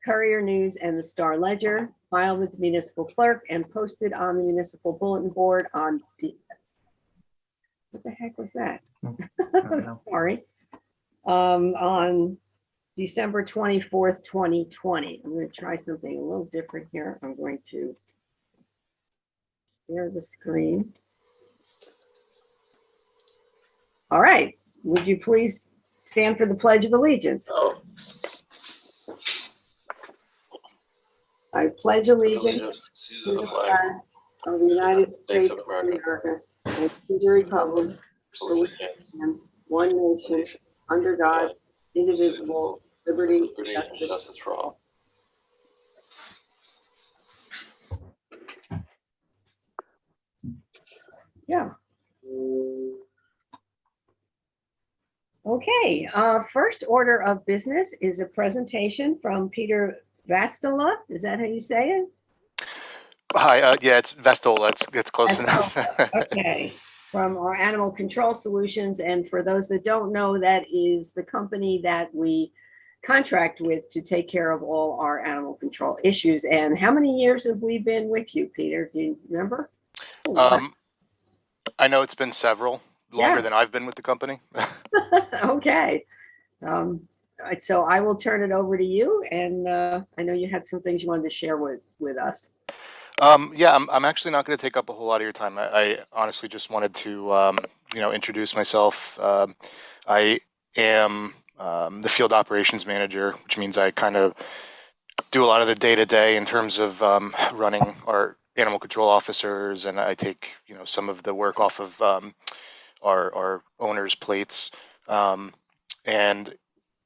Courier News, and the Star Ledger, filed with the municipal clerk and posted on the municipal bulletin board on what the heck was that? Sorry. On December 24th, 2020. I'm going to try something a little different here. I'm going to share the screen. All right. Would you please stand for the Pledge of Allegiance? Oh. I pledge allegiance to the flag of the United States of America and to the republic for which it stands, one nation, under God, indivisible, liberty, and justice for all. Yeah. Okay, first order of business is a presentation from Peter Vastela. Is that how you say it? Hi, yeah, it's Vastela. It's close enough. Okay, from our Animal Control Solutions. And for those that don't know, that is the company that we contract with to take care of all our animal control issues. And how many years have we been with you, Peter? Do you remember? I know it's been several, longer than I've been with the company. Okay. So I will turn it over to you. And I know you had some things you wanted to share with us. Yeah, I'm actually not going to take up a whole lot of your time. I honestly just wanted to, introduce myself. I am the field operations manager, which means I kind of do a lot of the day-to-day in terms of running our animal control officers, and I take, some of the work off of our owners' plates. And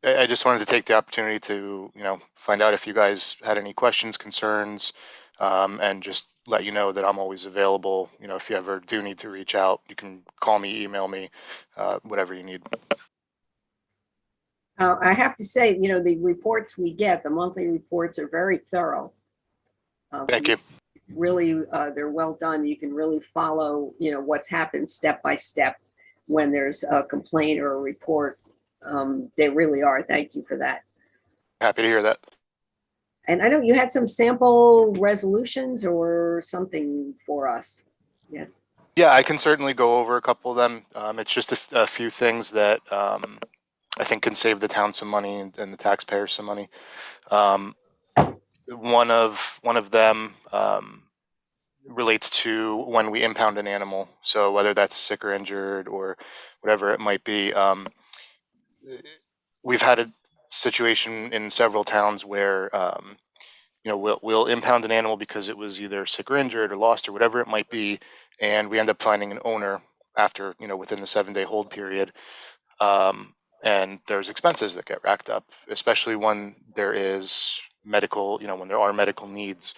I just wanted to take the opportunity to, find out if you guys had any questions, concerns, and just let you know that I'm always available. If you ever do need to reach out, you can call me, email me, whatever you need. I have to say, the reports we get, the monthly reports are very thorough. Thank you. Really, they're well done. You can really follow, what's happened step by step when there's a complaint or a report. They really are. Thank you for that. Happy to hear that. And I know you had some sample resolutions or something for us. Yes. Yeah, I can certainly go over a couple of them. It's just a few things that I think can save the town some money and the taxpayers some money. One of them relates to when we impound an animal. So whether that's sick or injured or whatever it might be, we've had a situation in several towns where we'll impound an animal because it was either sick or injured or lost or whatever it might be, and we end up finding an owner after within the 7-day hold period. And there's expenses that get racked up, especially when there is medical, when there are medical needs.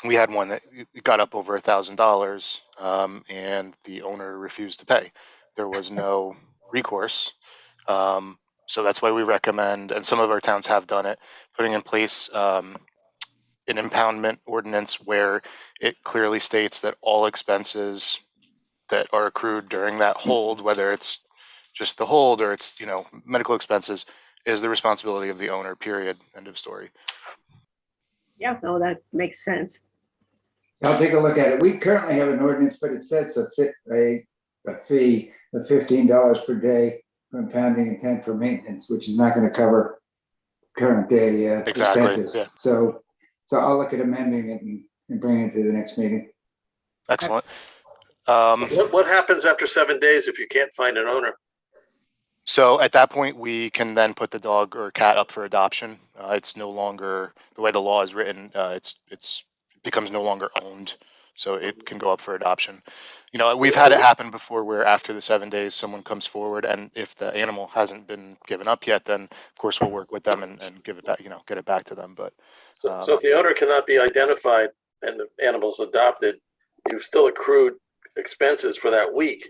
We had one that got up over $1,000, and the owner refused to pay. There was no recourse. So that's why we recommend, and some of our towns have done it, putting in place an impoundment ordinance where it clearly states that all expenses that are accrued during that hold, whether it's just the hold or it's medical expenses, is the responsibility of the owner, period, end of story. Yeah, no, that makes sense. I'll take a look at it. We currently have an ordinance, but it sets a fee of $15 per day for impounding and 10 for maintenance, which is not going to cover current day expenses. Yeah. So I'll look at amending it and bring it to the next meeting. Excellent. What happens after 7 days if you can't find an owner? So at that point, we can then put the dog or cat up for adoption. It's no longer, the way the law is written, it becomes no longer owned, so it can go up for adoption. We've had it happen before where after the 7 days, someone comes forward, and if the animal hasn't been given up yet, then of course we'll work with them and give it back, get it back to them. But so if the owner cannot be identified and the animal's adopted, you've still accrued expenses for that week.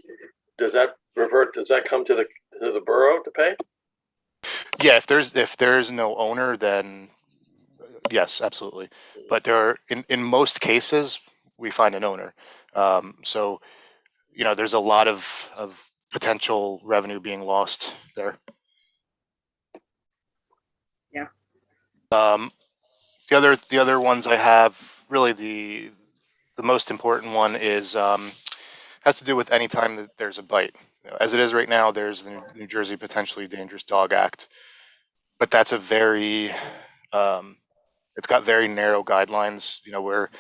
Does that revert? Does that come to the borough to pay? Yeah, if there's no owner, then yes, absolutely. But there are, in most cases, we find an owner. So there's a lot of potential revenue being lost there. Yeah. The other ones I have, really the most important one is has to do with any time that there's a bite. As it is right now, there's the New Jersey Potentially Dangerous Dog Act, but that's a very it's got very narrow guidelines. Where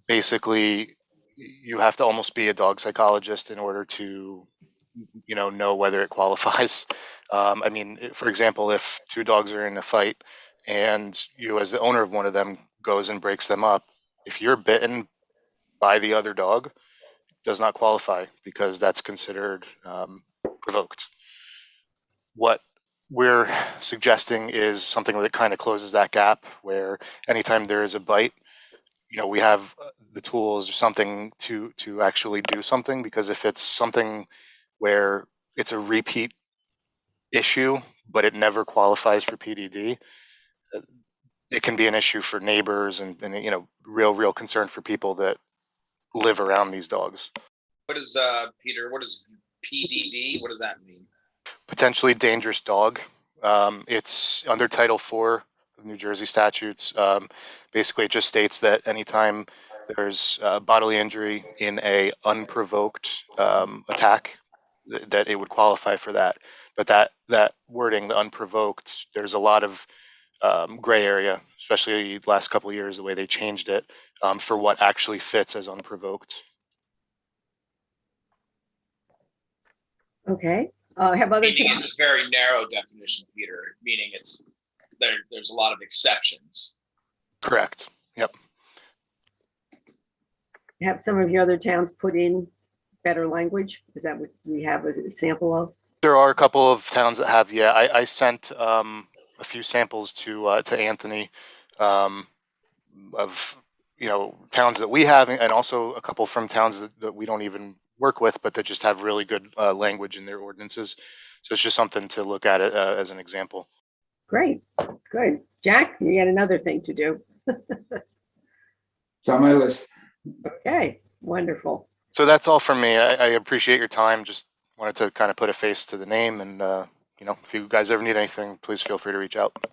basically you have to almost be a dog psychologist in order to know whether it qualifies. I mean, for example, if two dogs are in a fight and you as the owner of one of them goes and breaks them up, if you're bitten by the other dog, it does not qualify because that's considered provoked. What we're suggesting is something that kind of closes that gap, where anytime there is a bite, we have the tools or something to actually do something. Because if it's something where it's a repeat issue but it never qualifies for PDD, it can be an issue for neighbors and real concern for people that live around these dogs. What is Peter? What is PDD? What does that mean? Potentially dangerous dog. It's under Title IV of New Jersey statutes. Basically, it just states that anytime there's bodily injury in a unprovoked attack, that it would qualify for that. But that wording, the unprovoked, there's a lot of gray area, especially the last couple of years, the way they changed it for what actually fits as unprovoked. Okay. Have other Meaning towns, it's a very narrow definition, Peter. Meaning there's a lot of exceptions. Correct. Yep. have some of your other towns put in better language? Is that what we have as a sample of? There are a couple of towns that have. Yeah, I sent a few samples to Anthony of towns that we have, and also a couple from towns that we don't even work with, but that just have really good language in their ordinances. So it's just something to look at it as an example. Great, good. Jack, you got another thing to do. It's on my list. Okay, wonderful. So that's all from me. I appreciate your time. Just wanted to kind of put a face to the name, and if you guys ever need anything, please feel free to reach out.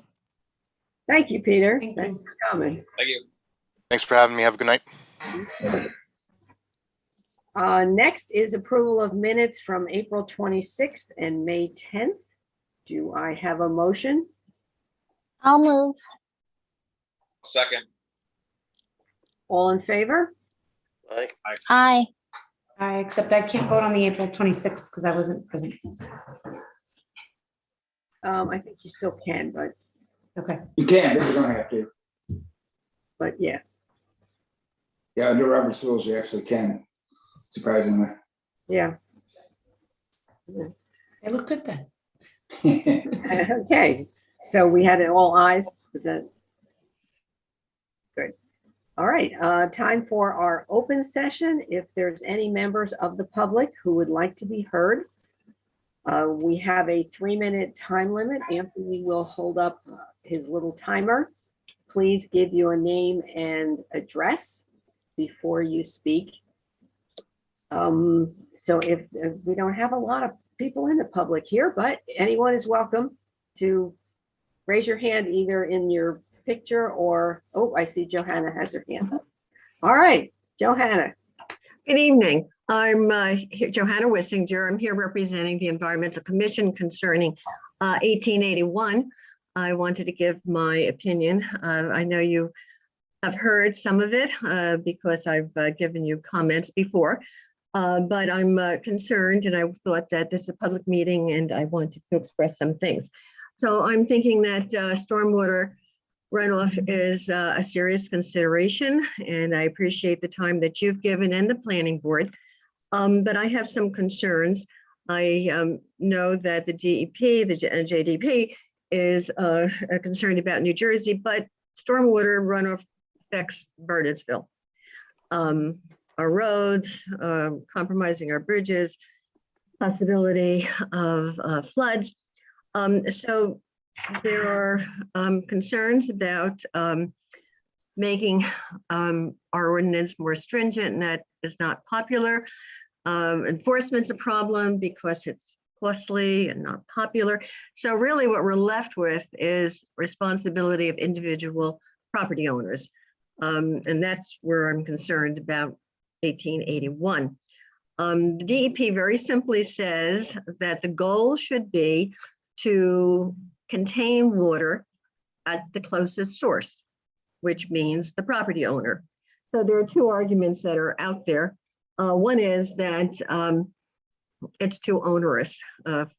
Thank you, Peter. Thank Thanks you. for coming. Thank you. Thanks for having me. Have a good night. Next is approval of minutes from April 26th and May 10th. Do I have a motion? I'll move. Second. All in favor? Aye. Aye. Except I can't vote on the April 26th because I wasn't present. I think you still can, but Okay. You can, but you don't have to. yeah. Yeah, under Robert's rules, you actually can, surprisingly. Yeah. They look good then. Okay, so we had it all eyes. Is that good? All right, time for our open session. If there's any members of the public who would like to be heard, we have a 3-minute time limit. Anthony will hold up his little timer. Please give your name and address before you speak. So if we don't have a lot of people in the public here, but anyone is welcome to raise your hand either in your picture or, oh, I see Johanna has her hand up. All right, Johanna. Good evening. I'm Johanna Wissinger. I'm here representing the Environmental Commission concerning 1881. I wanted to give my opinion. I know you have heard some of it because I've given you comments before, but I'm concerned, and I thought that this is a public meeting and I wanted to express some things. So I'm thinking that stormwater runoff is a serious consideration, and I appreciate the time that you've given and the planning board. But I have some concerns. I know that the DEP, the JDP, is concerned about New Jersey, but stormwater runoff affects Bernardsville. Our roads, compromising our bridges, possibility of floods. So there are concerns about making our ordinance more stringent, and that is not popular. Enforcement's a problem because it's costly and not popular. So really what we're left with is responsibility of individual property owners. And that's where I'm concerned about 1881. The DEP very simply says that the goal should be to contain water at the closest source, which means the property owner. So there are two arguments that are out there. One is that it's too onerous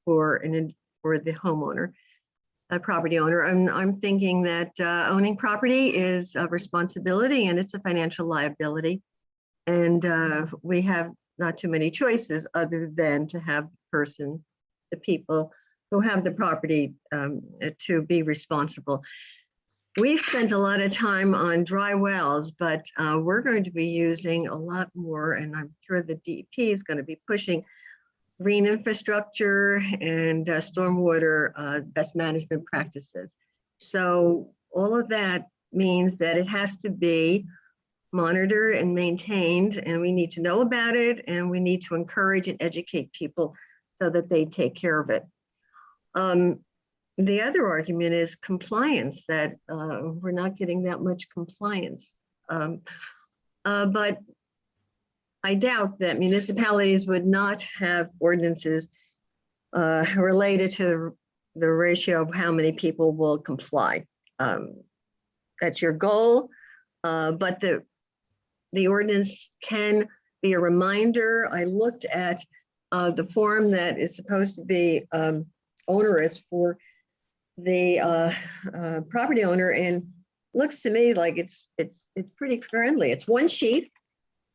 for the homeowner, a property owner. I'm thinking that owning property is a responsibility and it's a financial liability. And we have not too many choices other than to have the people who have the property to be responsible. We've spent a lot of time on dry wells, but we're going to be using a lot more, and I'm sure the DEP is going to be pushing green infrastructure and stormwater best management practices. So all of that means that it has to be monitored and maintained, and we need to know about it, and we need to encourage and educate people so that they take care of it. The other argument is compliance, that we're not getting that much compliance. But I doubt that municipalities would not have ordinances related to the ratio of how many people will comply. That's your goal, but the ordinance can be a reminder. I looked at the form that is supposed to be onerous for the property owner, and looks to me like it's pretty friendly. It's one sheet,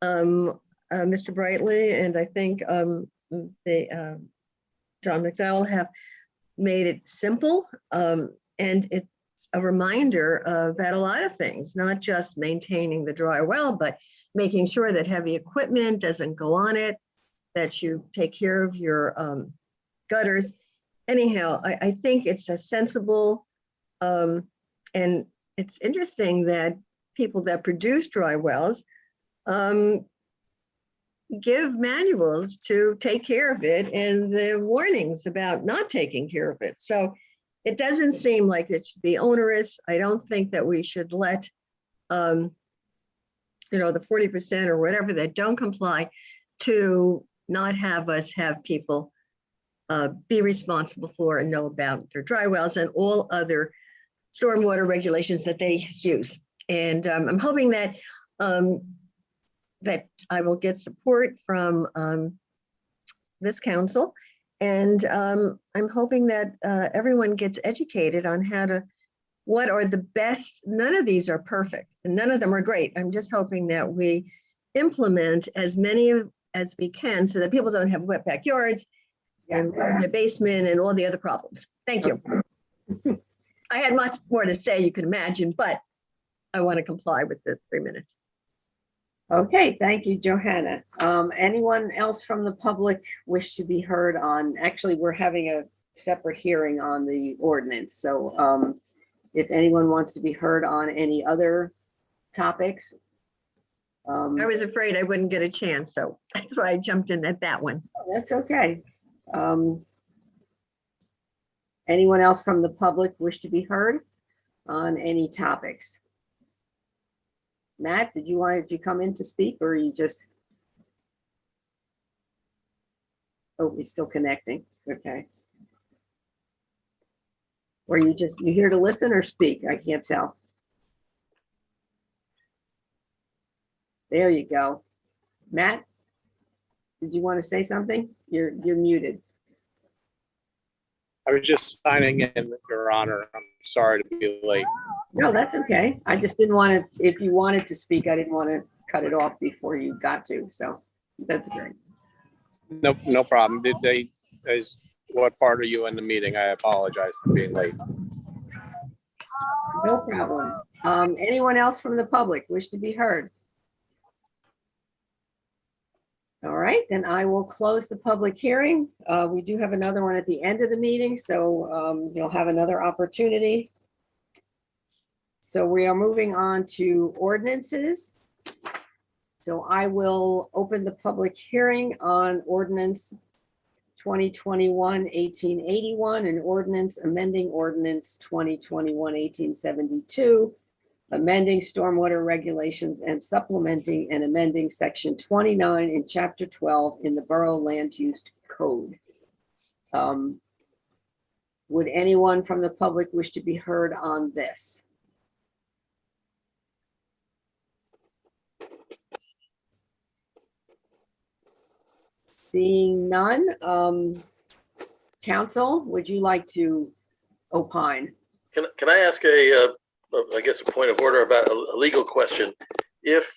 Mr. Brightly, and I think John McDowell have made it simple, and it's a reminder about a lot of things, not just maintaining the dry well, but making sure that heavy equipment doesn't go on it, that you take care of your gutters. Anyhow, I think it's a sensible, and it's interesting that people that produce dry wells give manuals to take care of it and the warnings about not taking care of it. So it doesn't seem like it should be onerous. I don't think that we should let, the 40% or whatever that don't comply to not have us have people be responsible for and know about their dry wells and all other stormwater regulations that they use. And I'm hoping that that I will get support from this council. And I'm hoping that everyone gets educated on what are the best. None of these are perfect and none of them are great. I'm just hoping that we implement as many as we can so that people don't have wet backyards and the basement and all the other problems. Thank you. I had much more to say, you can imagine, but I want to comply with the 3 minutes. Okay, thank you, Johanna. Anyone else from the public wish to be heard on, actually, we're having a separate hearing on the ordinance. So if anyone wants to be heard on any other topics. I was afraid I wouldn't get a chance, so that's why I jumped in at that one. Oh, that's okay. Anyone else from the public wish to be heard on any topics? Matt, did you come in to speak, or you just? Oh, he's still connecting. Okay. Or you here to listen or speak? I can't tell. There you go. Matt, did you want to say something? You're muted. I was just signing in, Your Honor. I'm sorry to be late. No, that's okay. I just didn't want to, if you wanted to speak, I didn't want to cut it off before you got to. So that's great. No problem. What part are you in the meeting? I apologize for being late. No problem. Anyone else from the public wish to be heard? All right, then I will close the public hearing. We do have another one at the end of the meeting, so you'll have another opportunity. So we are moving on to ordinances. So I will open the public hearing on ordinance 2021-1881, an ordinance amending ordinance 2021-1872, amending stormwater regulations and supplementing and amending section 29 in chapter 12 in the Borough Land Use Code. Would anyone from the public wish to be heard on this? Seeing none, council, would you like to opine? Can I ask I guess a point of order about a legal question? If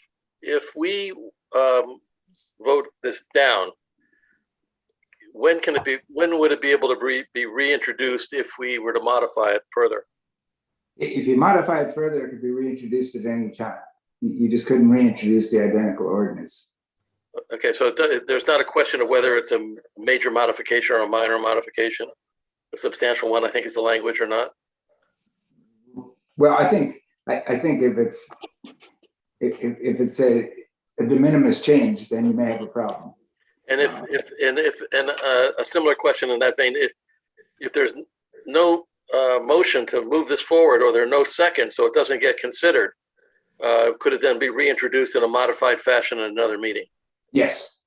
we vote this down, when would it be able to be reintroduced if we were to modify it further? If you modify it further, it could be reintroduced at any time. You just couldn't reintroduce the identical ordinance. Okay, so there's not a question of whether it's a major modification or a minor modification, a substantial one, I think is the language, or not? Well, I think if it's a de minimis change, then you may have a problem. And a similar question in that vein, if there's no motion to move this forward, or there are no seconds, so it doesn't get considered, could it then be reintroduced in a modified fashion in another meeting? Yes.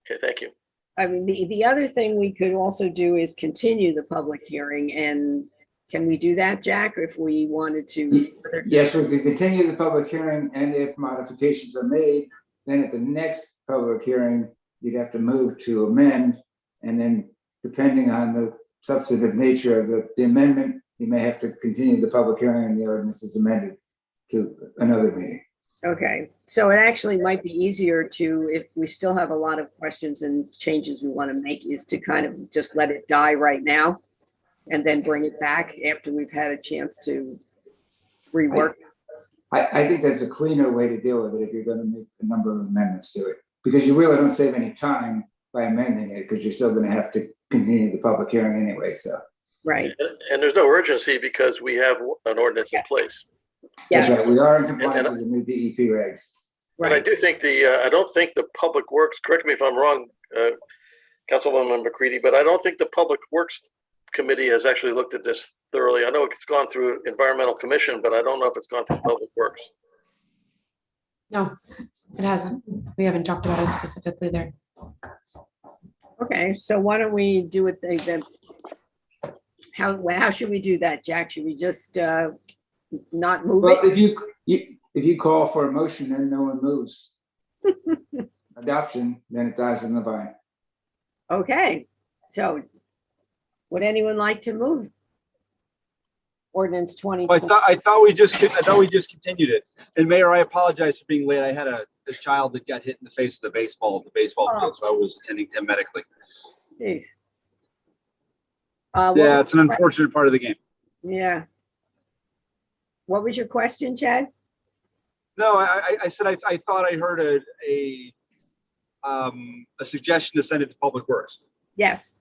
Okay, thank you. I mean, the other thing we could also do is continue the public hearing, and can we do that, Jack, if we wanted to? Yes, we could continue the public hearing, and if modifications are made, then at the next public hearing, you'd have to move to amend, and then depending on the substantive nature of the amendment, you may have to continue the public hearing and the ordinance is amended to another meeting. Okay, so it actually might be easier to, if we still have a lot of questions and changes we want to make, is to kind of just let it die right now and then bring it back after we've had a chance to rework. I think that's a cleaner way to deal with it if you're going to make a number of amendments to it, because you really don't save any time by amending it, because you're still going to have to continue the public hearing anyway. So Right. And there's no urgency because we have an ordinance in place. Yeah. that's right. We are in compliance with the new DEP regs. And I do think I don't think the Public Works, correct me if I'm wrong, Councilwoman McCready, but I don't think the Public Works Committee has actually looked at this thoroughly. I know it's gone through Environmental Commission, but I don't know if it's gone through Public Works. No, it hasn't. We haven't talked about it specifically there. Okay, so why don't we do it then? How should we do that, Jack? Should we just not move Well, it? if you call for a motion and no one moves adoption, then it dies in the vine. Okay, so would anyone like to move ordinance 2020? I thought we just continued it. And Mayor, I apologize for being late. I had a child that got hit in the face with the baseball field, so I was attending to him medically. Jeez. Yeah, it's an unfortunate part of the game. Yeah. What was your question, Chad? No, I said I thought I heard a suggestion to send it to Public Works. Yes.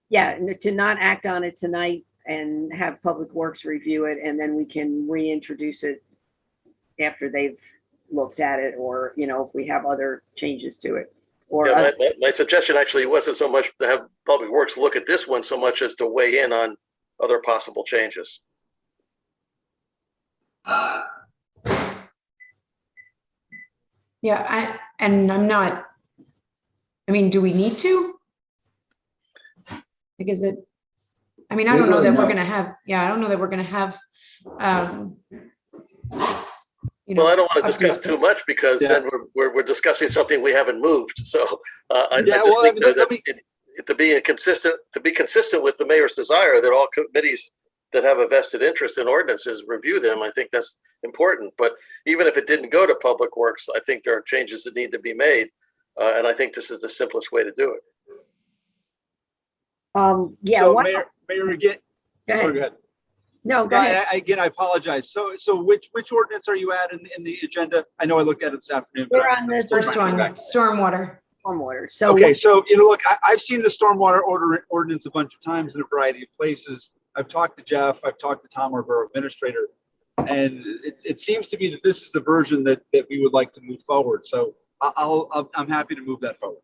Yeah, and to not act on it tonight and have Public Works review it, and then we can reintroduce it after they've looked at it, or, you know, if we have other changes to it. Or Yeah, my suggestion actually wasn't so much to have Public Works look at this one so much as to weigh in on other possible changes. Yeah, I'm not, I mean, do we need to? Like, is it, I mean, I don't know that we're gonna have, I don't know that we're gonna have, you know. Well, I don't want to discuss too much because then we're discussing something we haven't moved. So I just think to be consistent with the mayor's desire that all committees that have a vested interest in ordinances review them, I think that's important. But even if it didn't go to Public Works, I think there are changes that need to be made. And I think this is the simplest way to do it. Yeah. So Mayor, again, Go ahead. sorry, go ahead. No, go ahead. Again, I apologize. So which ordinance are you at in the agenda? I know I looked at it this afternoon. We're on the First one, stormwater. Stormwater. So Okay, so look, I've seen the stormwater ordinance a bunch of times in a variety of places. I've talked to Jeff, I've talked to Tom, our borough administrator, and it seems to be that this is the version that we would like to move forward. So I'm happy to move that forward.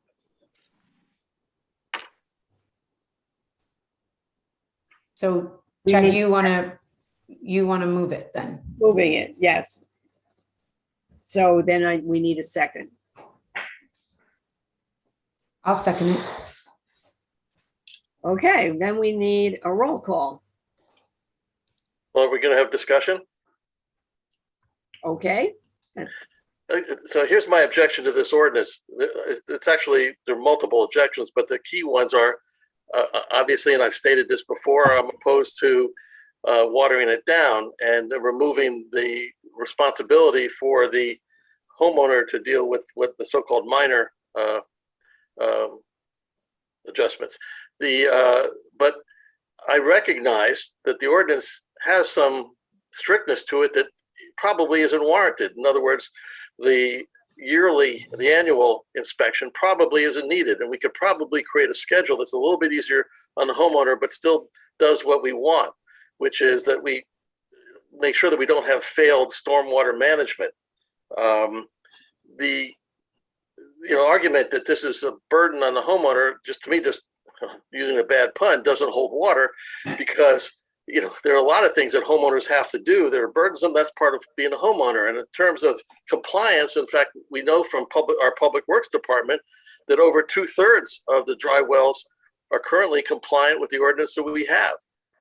So We Chuck, need- you want to move it then? Moving it, yes. So then we need a second. I'll second it. Okay, then we need a roll call. Well, are we going to have discussion? Okay, So here's my objection to this ordinance. It's actually, there are multiple objections, but the key ones are, obviously, and I've stated this before, I'm opposed to watering it down and removing the responsibility for the homeowner to deal with what the so-called minor adjustments. But I recognize that the ordinance has some strictness to it that probably isn't warranted. In other words, the annual inspection probably isn't needed, and we could probably create a schedule that's a little bit easier on the homeowner, but still does what we want, which is that we make sure that we don't have failed stormwater management. The argument that this is a burden on the homeowner, just to me, just using a bad pun, doesn't hold water, because there are a lot of things that homeowners have to do that are burdensome. That's part of being a homeowner. And in terms of compliance, in fact, we know from our public works department that over 2/3 of the dry wells are currently compliant with the ordinance that we have.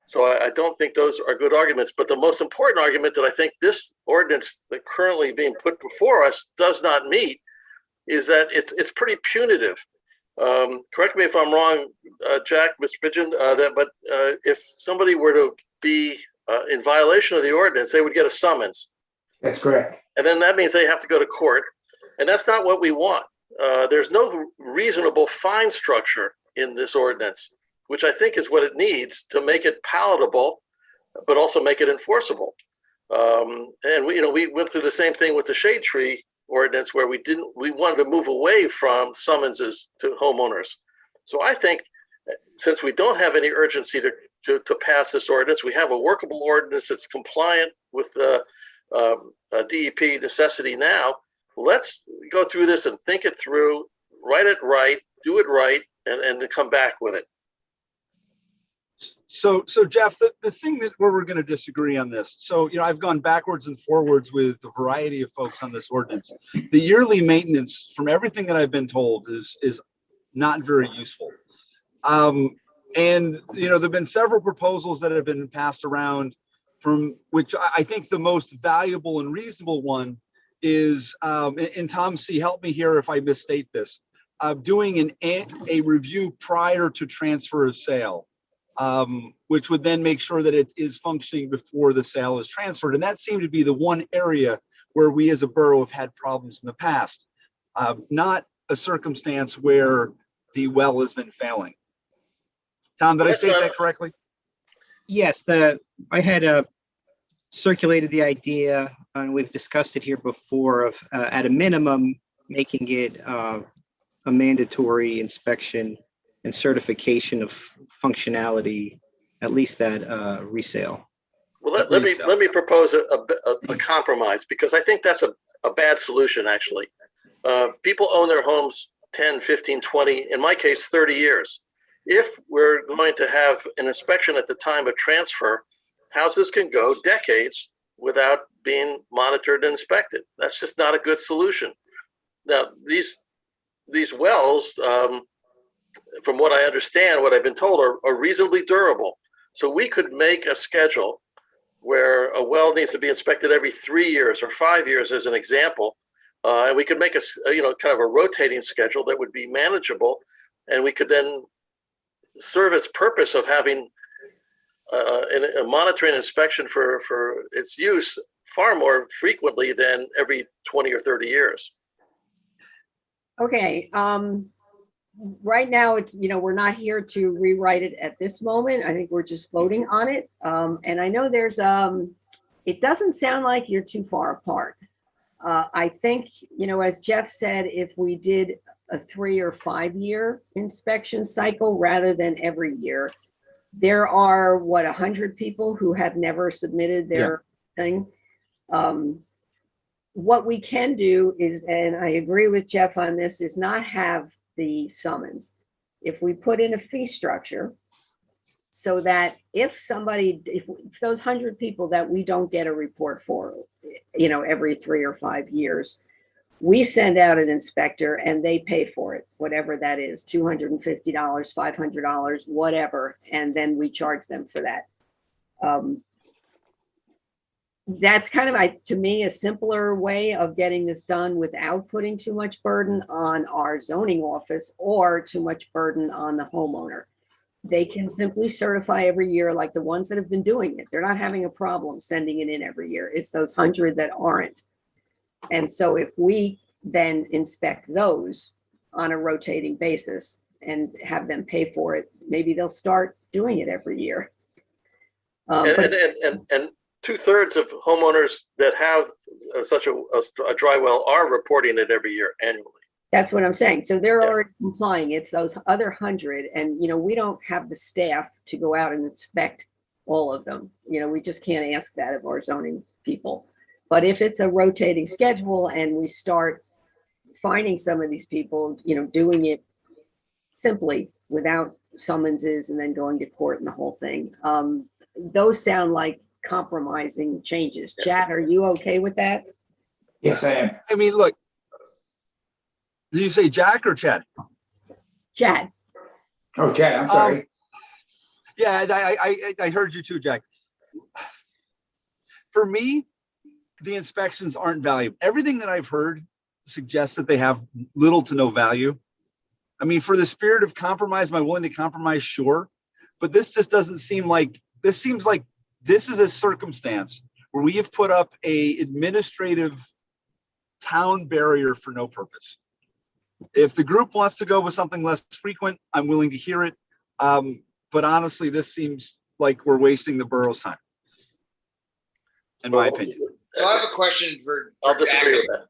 So I don't think those are good arguments. But the most important argument that I think this ordinance that currently being put before us does not meet is that it's pretty punitive. Correct me if I'm wrong, Jack, Mr. Pigeon, but if somebody were to be in violation of the ordinance, they would get a summons. That's correct. And then that means they have to go to court. And that's not what we want. There's no reasonable fine structure in this ordinance, which I think is what it needs to make it palatable, but also make it enforceable. And we went through the same thing with the shade tree ordinance, where we wanted to move away from summonses to homeowners. So I think since we don't have any urgency to pass this ordinance, we have a workable ordinance that's compliant with the DEP necessity now. Let's go through this and think it through, write it right, do it right, and then come back with it. So Jeff, the thing where we're going to disagree on this. So, I've gone backwards and forwards with a variety of folks on this ordinance. The yearly maintenance, from everything that I've been told, is not very useful. And, there've been several proposals that have been passed around, from which I think the most valuable and reasonable one is, and Tom C., help me here if I misstate this, doing a review prior to transfer of sale. Which would then make sure that it is functioning before the sale is transferred. And that seemed to be the one area where we as a borough have had problems in the past, not a circumstance where the well has been failing. Tom, did I state that correctly? Yes, I had circulated the idea, and we've discussed it here before, of at a minimum making it a mandatory inspection and certification of functionality, at least at resale. Well, let me propose a compromise, because I think that's a bad solution, actually. People own their homes 10, 15, 20, in my case, 30 years. If we're going to have an inspection at the time of transfer, houses can go decades without being monitored and inspected. That's just not a good solution. Now, these wells, from what I understand, what I've been told, are reasonably durable. So we could make a schedule where a well needs to be inspected every 3 years or 5 years, as an example. And we could make a kind of a rotating schedule that would be manageable, and we could then serve its purpose of having a monitoring inspection for its use far more frequently than every 20 or 30 years. okay. Right now, it's, we're not here to rewrite it at this moment. I think we're just voting on it. And I know there's, it doesn't sound like you're too far apart. I think, as Jeff said, if we did a 3 or 5 year inspection cycle rather than every year, there are 100 people who have never submitted their thing. What we can do is, and I agree with Jeff on this, is not have the summons. If we put in a fee structure so that if those 100 people that we don't get a report for, every 3 or 5 years, we send out an inspector and they pay for it, whatever that is, $250, $500, whatever, and then we charge them for that. That's kind of, to me, a simpler way of getting this done without putting too much burden on our zoning office or too much burden on the homeowner. They can simply certify every year, like the ones that have been doing it. They're not having a problem sending it in every year. It's those 100 that aren't. And so if we then inspect those on a rotating basis and have them pay for it, maybe they'll start doing it every year. And 2/3 of homeowners that have such a dry well are reporting it every year annually. That's what I'm saying. So they're already complying. It's those other 100. And, we don't have the staff to go out and inspect all of them. We just can't ask that of our zoning people. But if it's a rotating schedule and we start finding some of these people, doing it simply without summonses and then going to court and the whole thing, those sound like compromising changes. Chad, are you okay with that? Yes, I am. I mean, look, did you say Jack or Chad? Chad. Oh, Chad, I'm sorry. Yeah, I heard you too, Jack. For me, the inspections aren't valuable. Everything that I've heard suggests that they have little to no value. I mean, for the spirit of compromise, am I willing to compromise? Sure. But this just doesn't seem like, this seems like this is a circumstance where we have put up a administrative town barrier for no purpose. If the group wants to go with something less frequent, I'm willing to hear it. But honestly, this seems like we're wasting the borough's time, in my opinion. So I have a question for I'll disagree with that.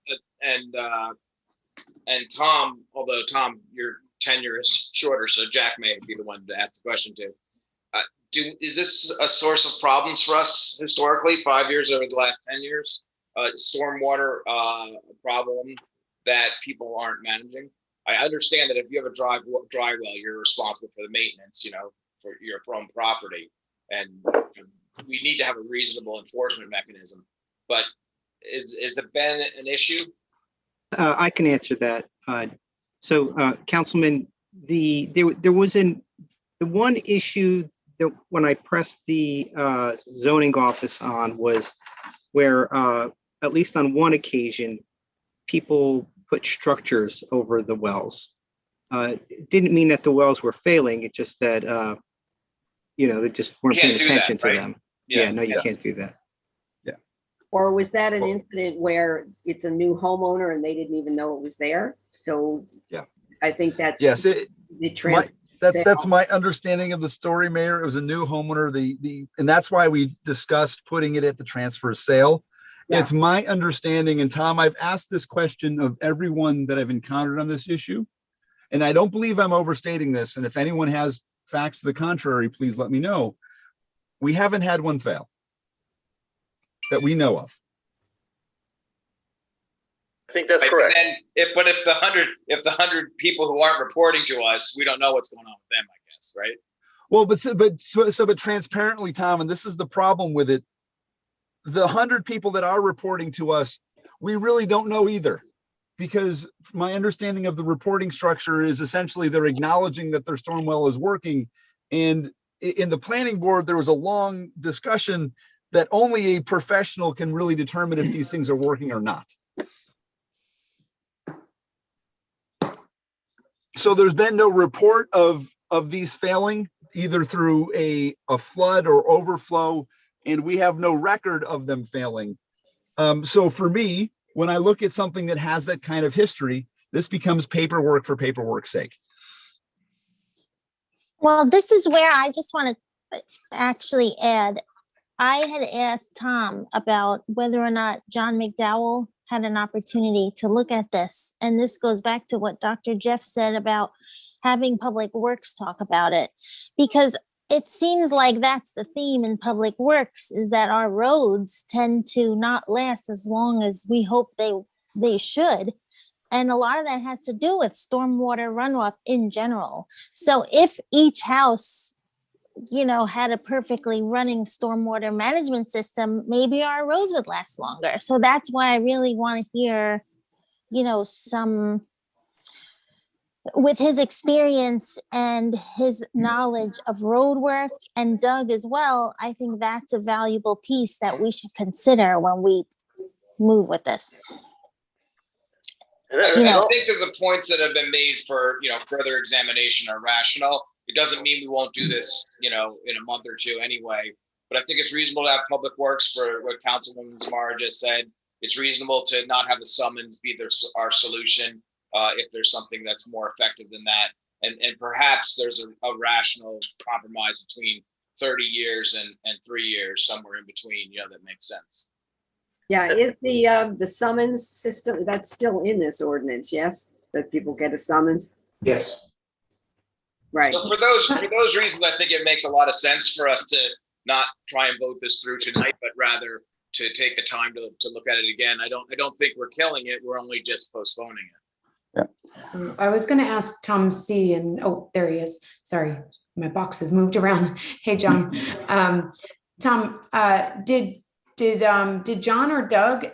And Tom, although Tom, your tenure is shorter, so Jack may be the one to ask the question to. Is this a source of problems for us historically, 5 years over the last 10 years? Stormwater problem that people aren't managing? I understand that if you have a dry well, you're responsible for the maintenance, for your own property, and we need to have a reasonable enforcement mechanism. But is it been an issue? I can answer that. Councilman, there was the one issue that when I pressed the zoning office on was where, at least on one occasion, people put structures over the wells. It didn't mean that the wells were failing. It just that, they just weren't paying attention to them. Yeah, no, you can't do that. Yeah. Or was that an incident where it's a new homeowner and they didn't even know it was there? So yeah, I think that's that's my understanding of the story, Mayor. It was a new homeowner. And that's why we discussed putting it at the transfer sale. Yeah. It's my understanding, and Tom, I've asked this question of everyone that I've encountered on this issue, and I don't believe I'm overstating this. And if anyone has facts to the contrary, please let me know. We haven't had one fail that we know of. I think that's correct. If the 100 people who aren't reporting to us, we don't know what's going on with them, I guess, right? Well, but transparently, Tom, and this is the problem with it. The 100 people that are reporting to us, we really don't know either, because my understanding of the reporting structure is essentially they're acknowledging that their storm well is working. And in the planning board, there was a long discussion that only a professional can really determine if these things are working or not. So there's been no report of these failing, either through a flood or overflow, and we have no record of them failing. So for me, when I look at something that has that kind of history, this becomes paperwork for paperwork's sake. Well, this is where I just want to actually add, I had asked Tom about whether or not John McDowell had an opportunity to look at this. And this goes back to what Dr. Jeff said about having Public Works talk about it, because it seems like that's the theme in Public Works, is that our roads tend to not last as long as we hope they should. And a lot of that has to do with stormwater runoff in general. So if each house had a perfectly running stormwater management system, maybe our roads would last longer. So that's why I really want to hear, some, with his experience and his knowledge of road work, and Doug as well, I think that's a valuable piece that we should consider when we move with this. And I I- think that the points that have been made for, further examination are rational. It doesn't mean we won't do this, in a month or two anyway. But I think it's reasonable to have Public Works for what Councilwoman Zamara just said. It's reasonable to not have the summons be our solution if there's something that's more effective than that. And perhaps there's a rational compromise between 30 years and 3 years, somewhere in between, that makes sense. Yeah, is the summons system, that's still in this ordinance, yes? That people get a summons? Yes. Right. So for those reasons, I think it makes a lot of sense for us to not try and vote this through tonight, but rather to take the time to look at it again. I don't think we're killing it. We're only just postponing it. I was going to ask Tom C. and there he is. Sorry, my box has moved around. Hey, John. Tom, did John or Doug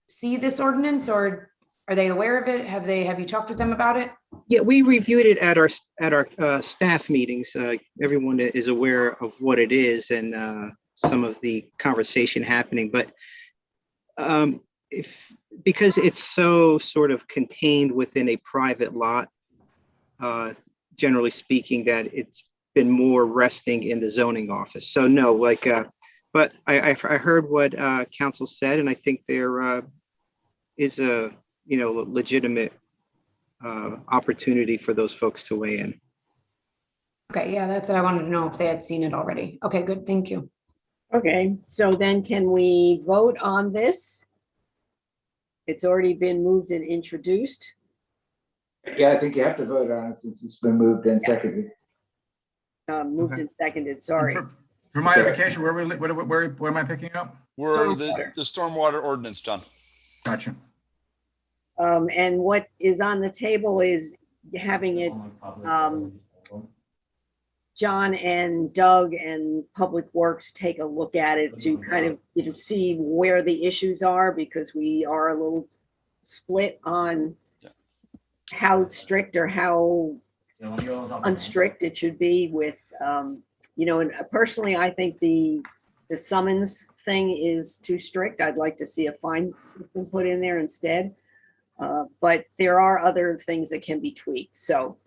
see this ordinance, or are they aware of it? Have you talked with them about it? Yeah, we reviewed it at our staff meetings. Everyone is aware of what it is and some of the conversation happening, but because it's so sort of contained within a private lot, generally speaking, that it's been more resting in the zoning office. So no, but I heard what council said, and I think there is a legitimate opportunity for those folks to weigh in. Okay, yeah, that's what I wanted to know, if they had seen it already. Okay, good, thank you. Okay, so then can we vote on this? It's already been moved and introduced. Yeah, I think you have to vote on it since it's been moved and seconded. Moved Okay. and seconded, sorry. For my application, where am I picking up? We're the stormwater ordinance, John. Gotcha. And what is on the table is having it, John and Doug and Public Works take a look at it to kind of see where the issues are, because we are a little split on how strict or how unstrict it should be with, and personally, I think the summons thing is too strict. I'd like to see a fine system put in there instead. But there are other things that can be tweaked, so.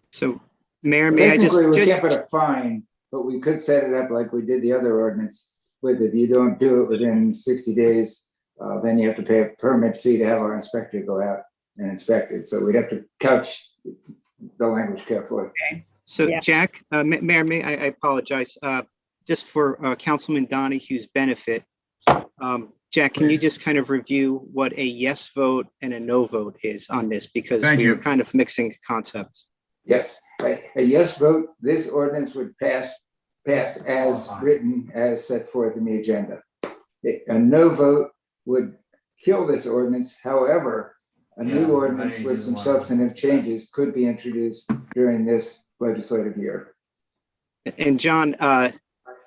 Mayor, may I just? Technically, we can't put a fine, but we could set it up like we did the other ordinance with, if you don't do it within 60 days, then you have to pay a permit fee to have our inspector go out and inspect it. So we'd have to couch the language carefully. Okay. So Yeah. Jack, Mayor, I apologize, just for Councilman Donahue's benefit. Jack, can you just kind of review what a yes vote and a no vote is on this? Because Thank we're you. kind of mixing concepts. Yes, a yes vote, this ordinance would pass as written, as set forth in the agenda. A no vote would kill this ordinance. However, a new ordinance with some substantive changes could be introduced during this legislative year. And John, a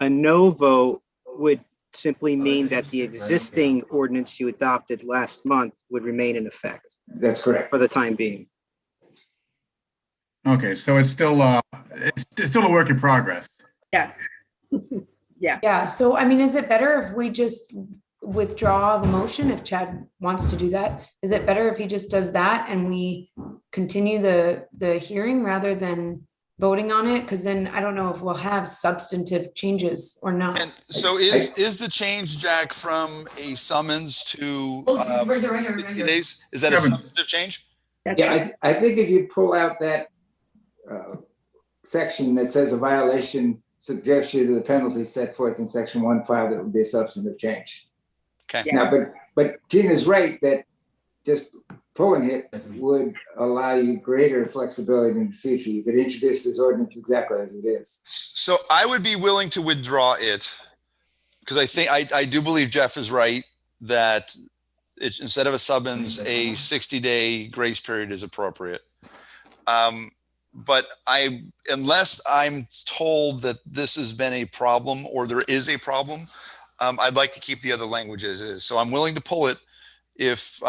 no vote would simply mean that the existing ordinance you adopted last month would remain in effect That's correct. for the time being. Okay, so it's still a work in progress. Yes. Yeah, so I mean, is it better if we just withdraw the motion, if Chad wants to do that? Is it better if he just does that and we continue the hearing rather than voting on it? Because then I don't know if we'll have substantive changes or not. And so is the change, Jack, from a summons to 60 days? Is that a substantive change? Yeah, I think if you pull out that section that says a violation subjects you to the penalty set forth in section 1.5, that would be a substantive change. Okay. Now, but Gina's right that just pulling it would allow you greater flexibility in the future. You could introduce this ordinance exactly as it is. So I would be willing to withdraw it because I think I do believe Jeff is right that it's, instead of a summons, a 60-day grace period is appropriate. but unless I'm told that this has been a problem or there is a problem, I'd like to keep the other language as is. So I'm willing to pull it if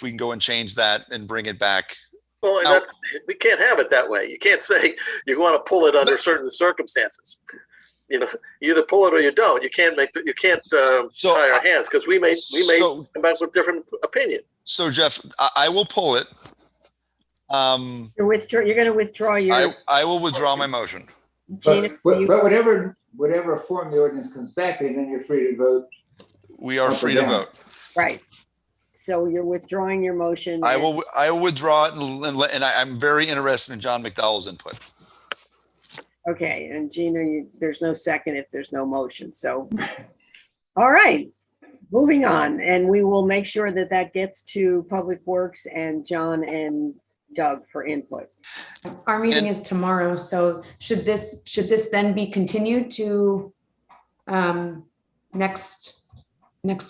we can go and change that and bring it back. Well, Now- we can't have it that way. You can't say you want to pull it under certain circumstances. You know, you either pull it or you don't. You can't tie our hands because we may come back with different opinion. So Jeff, I will pull it. You're going to withdraw your. I will withdraw my motion. Gina, But whatever form the ordinance comes back in, then you're free to vote. We are Up or free to down. vote. Right. So you're withdrawing your motion. I will withdraw it and I'm very interested in John McDowell's input. Okay, and Gina, there's no second if there's no motion. So, all right, moving on, and we will make sure that that gets to Public Works and John and Doug for input. Our meeting is tomorrow, so should this then be continued to next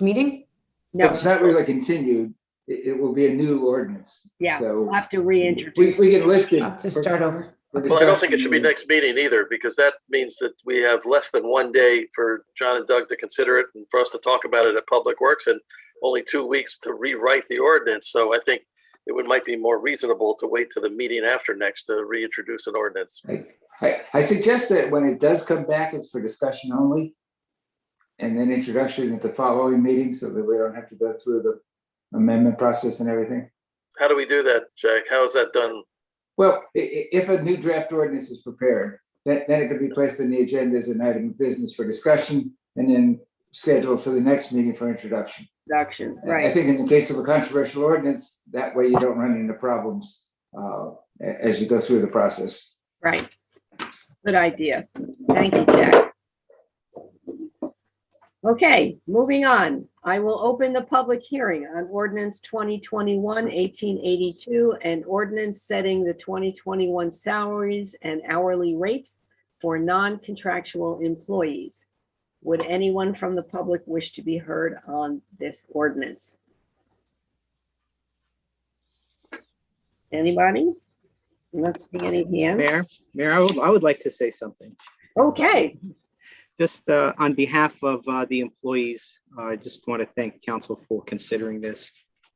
meeting? No, It's not really continued. It will be a new ordinance. yeah, So we'll have to reintroduce. we can list it. I'll have to start over. Well, I don't think it should be next meeting either, because that means that we have less than 1 day for John and Doug to consider it and for us to talk about it at Public Works, and only 2 weeks to rewrite the ordinance. So I think might be more reasonable to wait to the meeting after next to reintroduce an ordinance. I suggest that when it does come back, it's for discussion only, and then introduction at the following meeting, so that we don't have to go through the amendment process and everything. How do we do that, Jack? How is that done? Well, if a new draft ordinance is prepared, then it could be placed on the agenda as an item of business for discussion and then scheduled for the next meeting for introduction. Right. I think in the case of a controversial ordinance, that way you don't run into problems as you go through the process. Right. Good idea. Thank you, Jack. Okay, moving on. I will open the public hearing on Ordinance 2021-1882 and ordinance setting the 2021 salaries and hourly rates for non-contractual employees. Would anyone from the public wish to be heard on this ordinance? Anybody? Not seeing any hands. Mayor, I would like to say something. Okay. Just on behalf of the employees, I just want to thank council for considering this.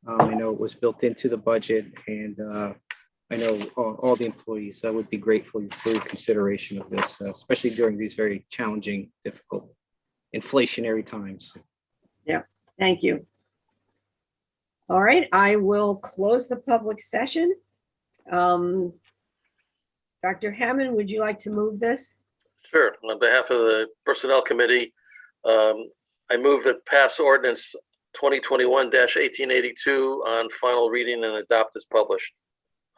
I know it was built into the budget, and I know all the employees would be grateful for your consideration of this, especially during these very challenging, difficult, inflationary times. Yeah, thank you. All right, I will close the public session. Dr. Hammond, would you like to move this? Sure. On behalf of the Personnel Committee, I move that pass ordinance 2021-1882 on final reading and adopt as published.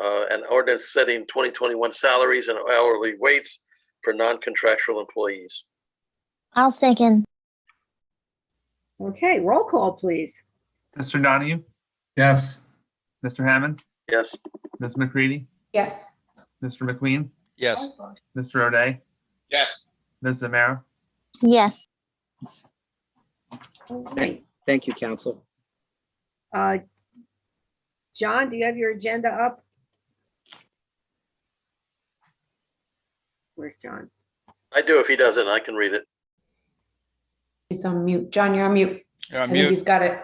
An ordinance setting 2021 salaries and hourly rates for non-contractual employees. I'll second. Okay, roll call, please. Mr. Donahue? Yes. Mr. Hammond? Yes. Ms. McCready? Yes. Mr. McQueen? Yes. Mr. O'Day? Yes. Ms. Zamara? Yes. Okay. Thank you, council. John, do you have your agenda up? Where's John? I do. If he doesn't, I can read it. He's on mute. John, you're on mute. You're on I think mute. he's got it.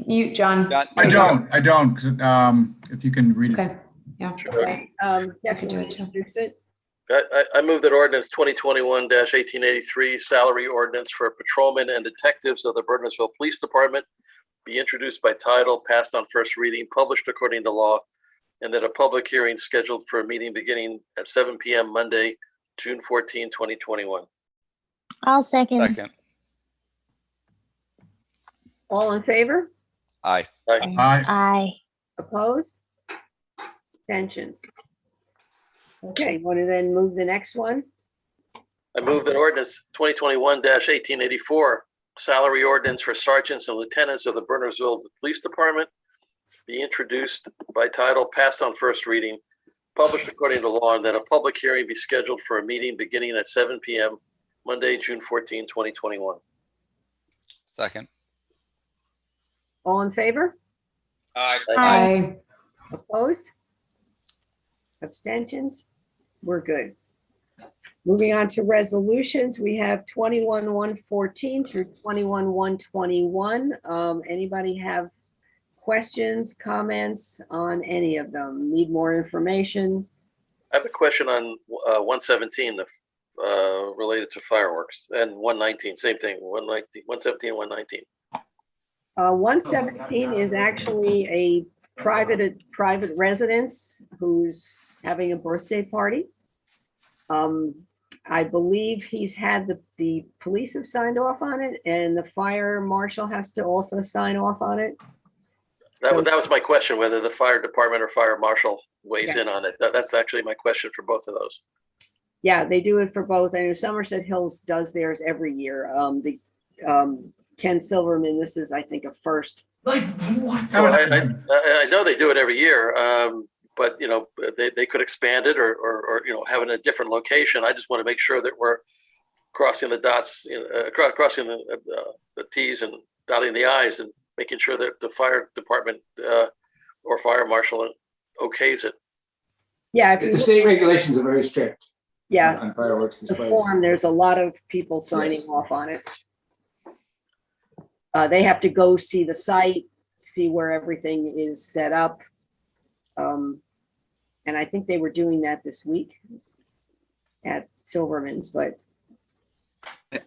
Mute, John. I don't. If you can read it. Okay, yeah. Okay, Jeff, can do can you it too. I introduce it? move that ordinance 2021-1883 salary ordinance for patrolmen and detectives of the Bernardsville Police Department be introduced by title, passed on first reading, published according to law, and that a public hearing scheduled for a meeting beginning at 7 p.m. Monday, June 14, 2021. I'll second. Second. All in favor? Aye. Aye. Aye. Opposed? Abstentions? Okay, want to then move the next one? I move that ordinance 2021-1884 salary ordinance for sergeants and lieutenants of the Bernardsville Police Department be introduced by title, passed on first reading, published according to law, and that a public hearing be scheduled for a meeting beginning at 7 p.m. Monday, June 14, 2021. Second. All in favor? Aye. Aye. Opposed? Abstentions? We're good. Moving on to resolutions, we have 21-114 through 21-121. Anybody have questions, comments on any of them? Need more information? I have a question on 117, the related to fireworks, and 119, same thing, 119, 117, 119. 117 is actually a private residence who's having a birthday party. I believe he's had the police have signed off on it, and the fire marshal has to also sign off on it. That was my question, whether the fire department or fire marshal weighs in on it. That's actually my question for both of those. Yeah, they do it for both. I know Somerset Hills does theirs every year. Ken Silverman, this is, I think, a first. Like what? Well, I know they do it every year, but you know, they could expand it or you know, have it in a different location. I just want to make sure that we're crossing the dots, crossing the T's and dotting the I's, and making sure that the fire department or fire marshal okays it. Yeah, The state regulations are very strict. Yeah, on fireworks the displays. form, there's a lot of people signing off on it. They have to go see the site, see where everything is set up. And I think they were doing that this week at Silverman's, but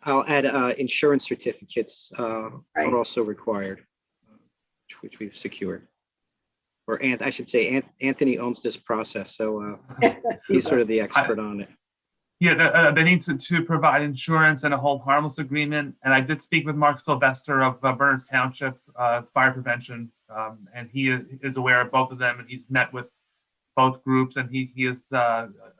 I'll add insurance certificates are Right. also required, which we've secured. Or I should say Anthony owns this process, so he's sort of the expert on it. Yeah, they need to provide insurance and a hold harmless agreement. And I did speak with Mark Sylvester of Bernards Township Fire Prevention, and he is aware of both of them, and he's met with both groups, and he is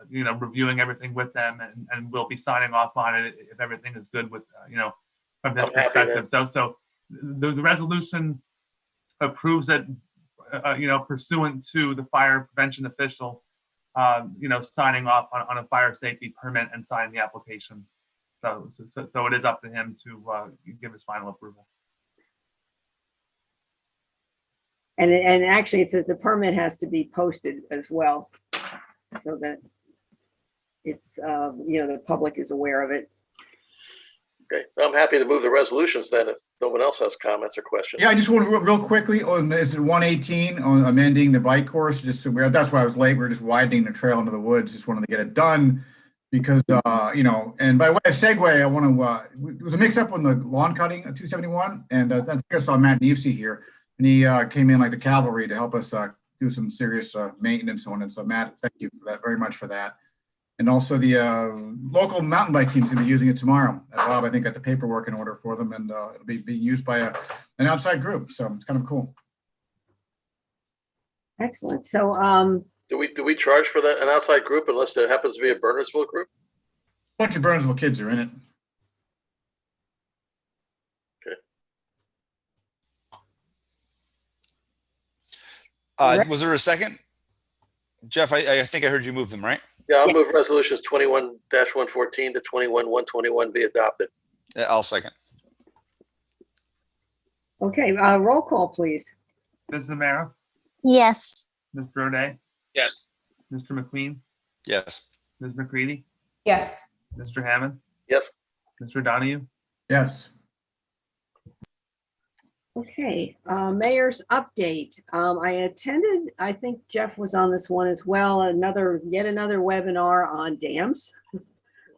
you know, reviewing everything with them, and will be signing off on it if everything is good with you know, from his perspective. So the resolution approves it, you know, pursuant to the fire prevention official, you know, signing off on a fire safety permit and signing the application. So it is up to him to give his final approval. and actually it says the permit has to be posted as well, so that it's you know, the public is aware of it. Okay, I'm happy to move the resolutions then if no one else has comments or questions. Yeah, I just want to real quickly on, is it 118 on amending the bike course? Just so that's why I was late. We're just widening the trail into the woods. Just wanted to get it done because, you know, and by way of segue, I want to, it was a mix up on the lawn cutting at 271. And I think I saw Matt Neefsey here, and he came in like the cavalry to help us do some serious maintenance on it. So Matt, thank you for that, very much for that. And also the local mountain bike team's gonna be using it tomorrow. Bob, I think, got the paperwork in order for them, and it'll be being used by an outside group. So it's kind of cool. Excellent. So do we charge for that, an outside group, unless there happens to be a Bernardsville group? A bunch of Bernardsville kids are in it. Okay. Was there a second? Jeff, I think I heard you move them, right? Yeah, I'll move resolutions 21-114 to 21-121 be adopted. I'll second. okay, roll call, please. Ms. Zamara, Yes. Mr. O'Day, Yes. Mr. McQueen, Yes. Ms. McCready, Yes. Mr. Hammond, Yes. Mr. Donahue. Yes. Okay, mayor's update. I attended, I think Jeff was on this one as well, yet another webinar on dams.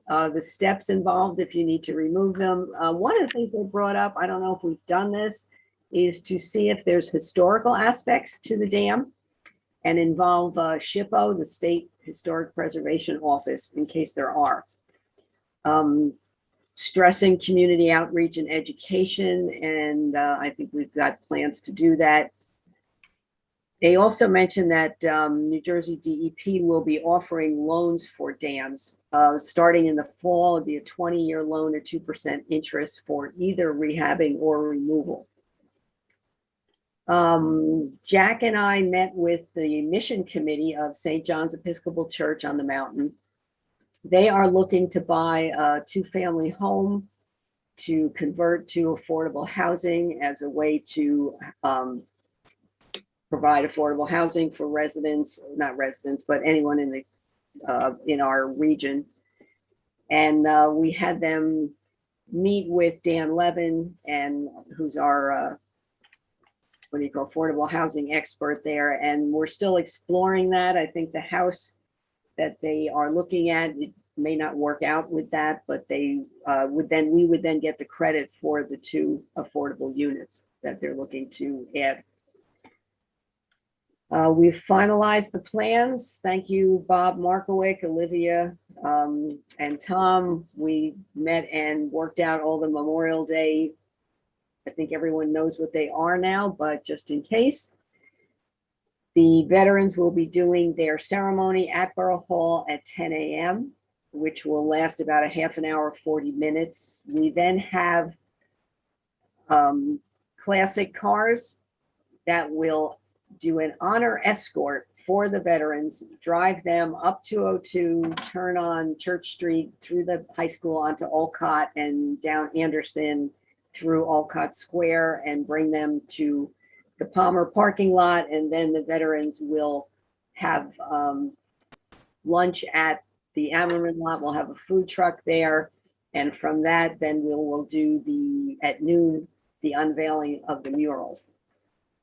The steps involved if you need to remove them. One of the things they brought up, I don't know if we've done this, is to see if there's historical aspects to the dam and involve SHPO, the State Historic Preservation Office, in case there are. Stressing community outreach and education, and I think we've got plans to do that. They also mentioned that New Jersey DEP will be offering loans for dams. Starting in the fall, it'd be a 20-year loan at 2% interest for either rehabbing or removal. Jack and I met with the mission committee of St. John's Episcopal Church on the mountain. They are looking to buy a 2-family home to convert to affordable housing as a way to provide affordable housing for residents, not residents, but anyone in our region. And we had them meet with Dan Levin, and who's our affordable housing expert there. And we're still exploring that. I think the house that they are looking at, it may not work out with that, but we would then get the credit for the 2 affordable units that they're looking to add. We've finalized the plans. Thank you, Bob Markowick, Olivia, and Tom. We met and worked out all the Memorial Day. I think everyone knows what they are now, but just in case. The veterans will be doing their ceremony at Borough Hall at 10 a.m., which will last about a half an hour, 40 minutes. We then have classic cars that will do an honor escort for the veterans, drive them up 202, turn on Church Street through the high school onto Olcott and down Anderson through Olcott Square and bring them to the Palmer parking lot. And then the veterans will have lunch at the Ammerman lot. We'll have a food truck there. And from that, then we'll do at noon, the unveiling of the murals.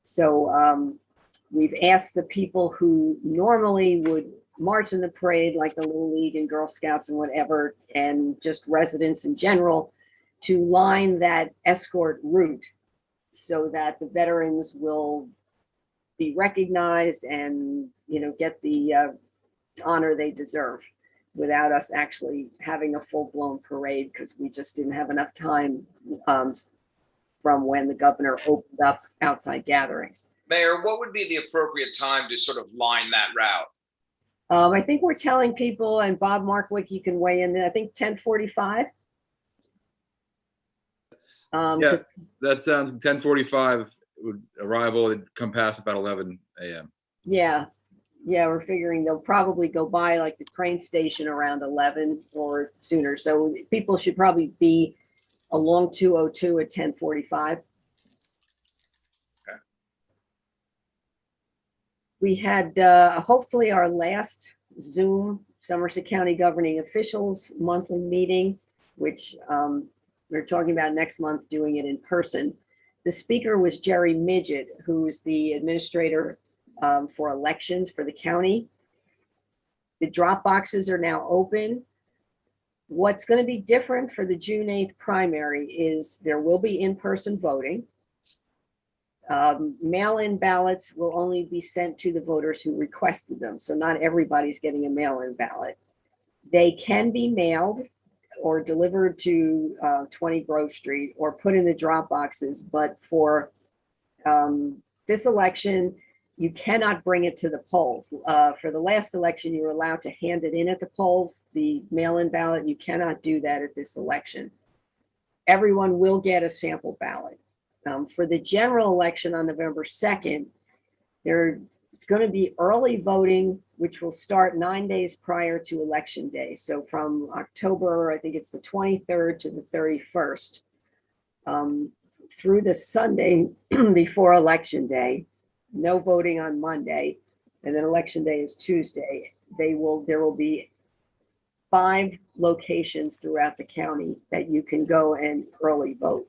So we've asked the people who normally would march in the parade, like the Little League and Girl Scouts and whatever, and just residents in general, to line that escort route so that the veterans will be recognized and, get the honor they deserve without us actually having a full-blown parade, because we just didn't have enough time from when the governor opened up outside gatherings. Mayor, what would be the appropriate time to sort of line that route? I think we're telling people, and Bob Markwick, you can weigh in, I think 10:45. Yeah, that sounds 10:45 would arrival would come past about 11 a.m. Yeah, we're figuring they'll probably go by like the train station around 11 or sooner. So people should probably be along 202 at 10:45. Okay. We had hopefully our last Zoom Somerset County Governing Officials monthly meeting, which we're talking about next month doing it in person. The speaker was Jerry Midget, who's the administrator for elections for the county. The drop boxes are now open. What's going to be different for the June 8th primary is there will be in-person voting. Mail-in ballots will only be sent to the voters who requested them. So not everybody's getting a mail-in ballot. They can be mailed or delivered to 20 Grove Street or put in the drop boxes. But for this election, you cannot bring it to the polls. For the last election, you were allowed to hand it in at the polls, the mail-in ballot. You cannot do that at this election. Everyone will get a sample ballot. For the general election on November 2nd, it's going to be early voting, which will start 9 days prior to election day. So from October, I think it's the 23rd to the 31st, through the Sunday before election day. No voting on Monday, and then election day is Tuesday. There will be 5 locations throughout the county that you can go and early vote.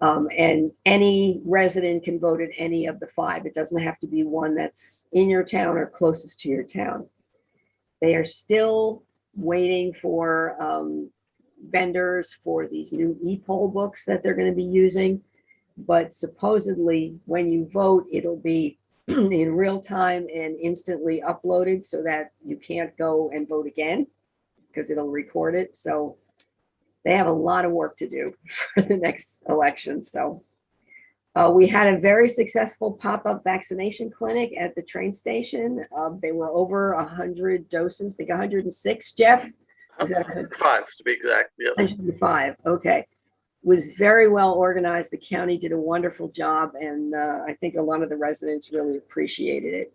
And any resident can vote at any of the 5. It doesn't have to be one that's in your town or closest to your town. They are still waiting for vendors for these new e-poll books that they're going to be using. But supposedly when you vote, it'll be in real time and instantly uploaded so that you can't go and vote again because it'll record it. So they have a lot of work to do for the next election. So we had a very successful pop-up vaccination clinic at the train station. They were over 100 doses, I think 106, Jeff? Was that 105 to be exact, yes. 105, okay. Was very well organized. The county did a wonderful job, and I think a lot of the residents really appreciated it.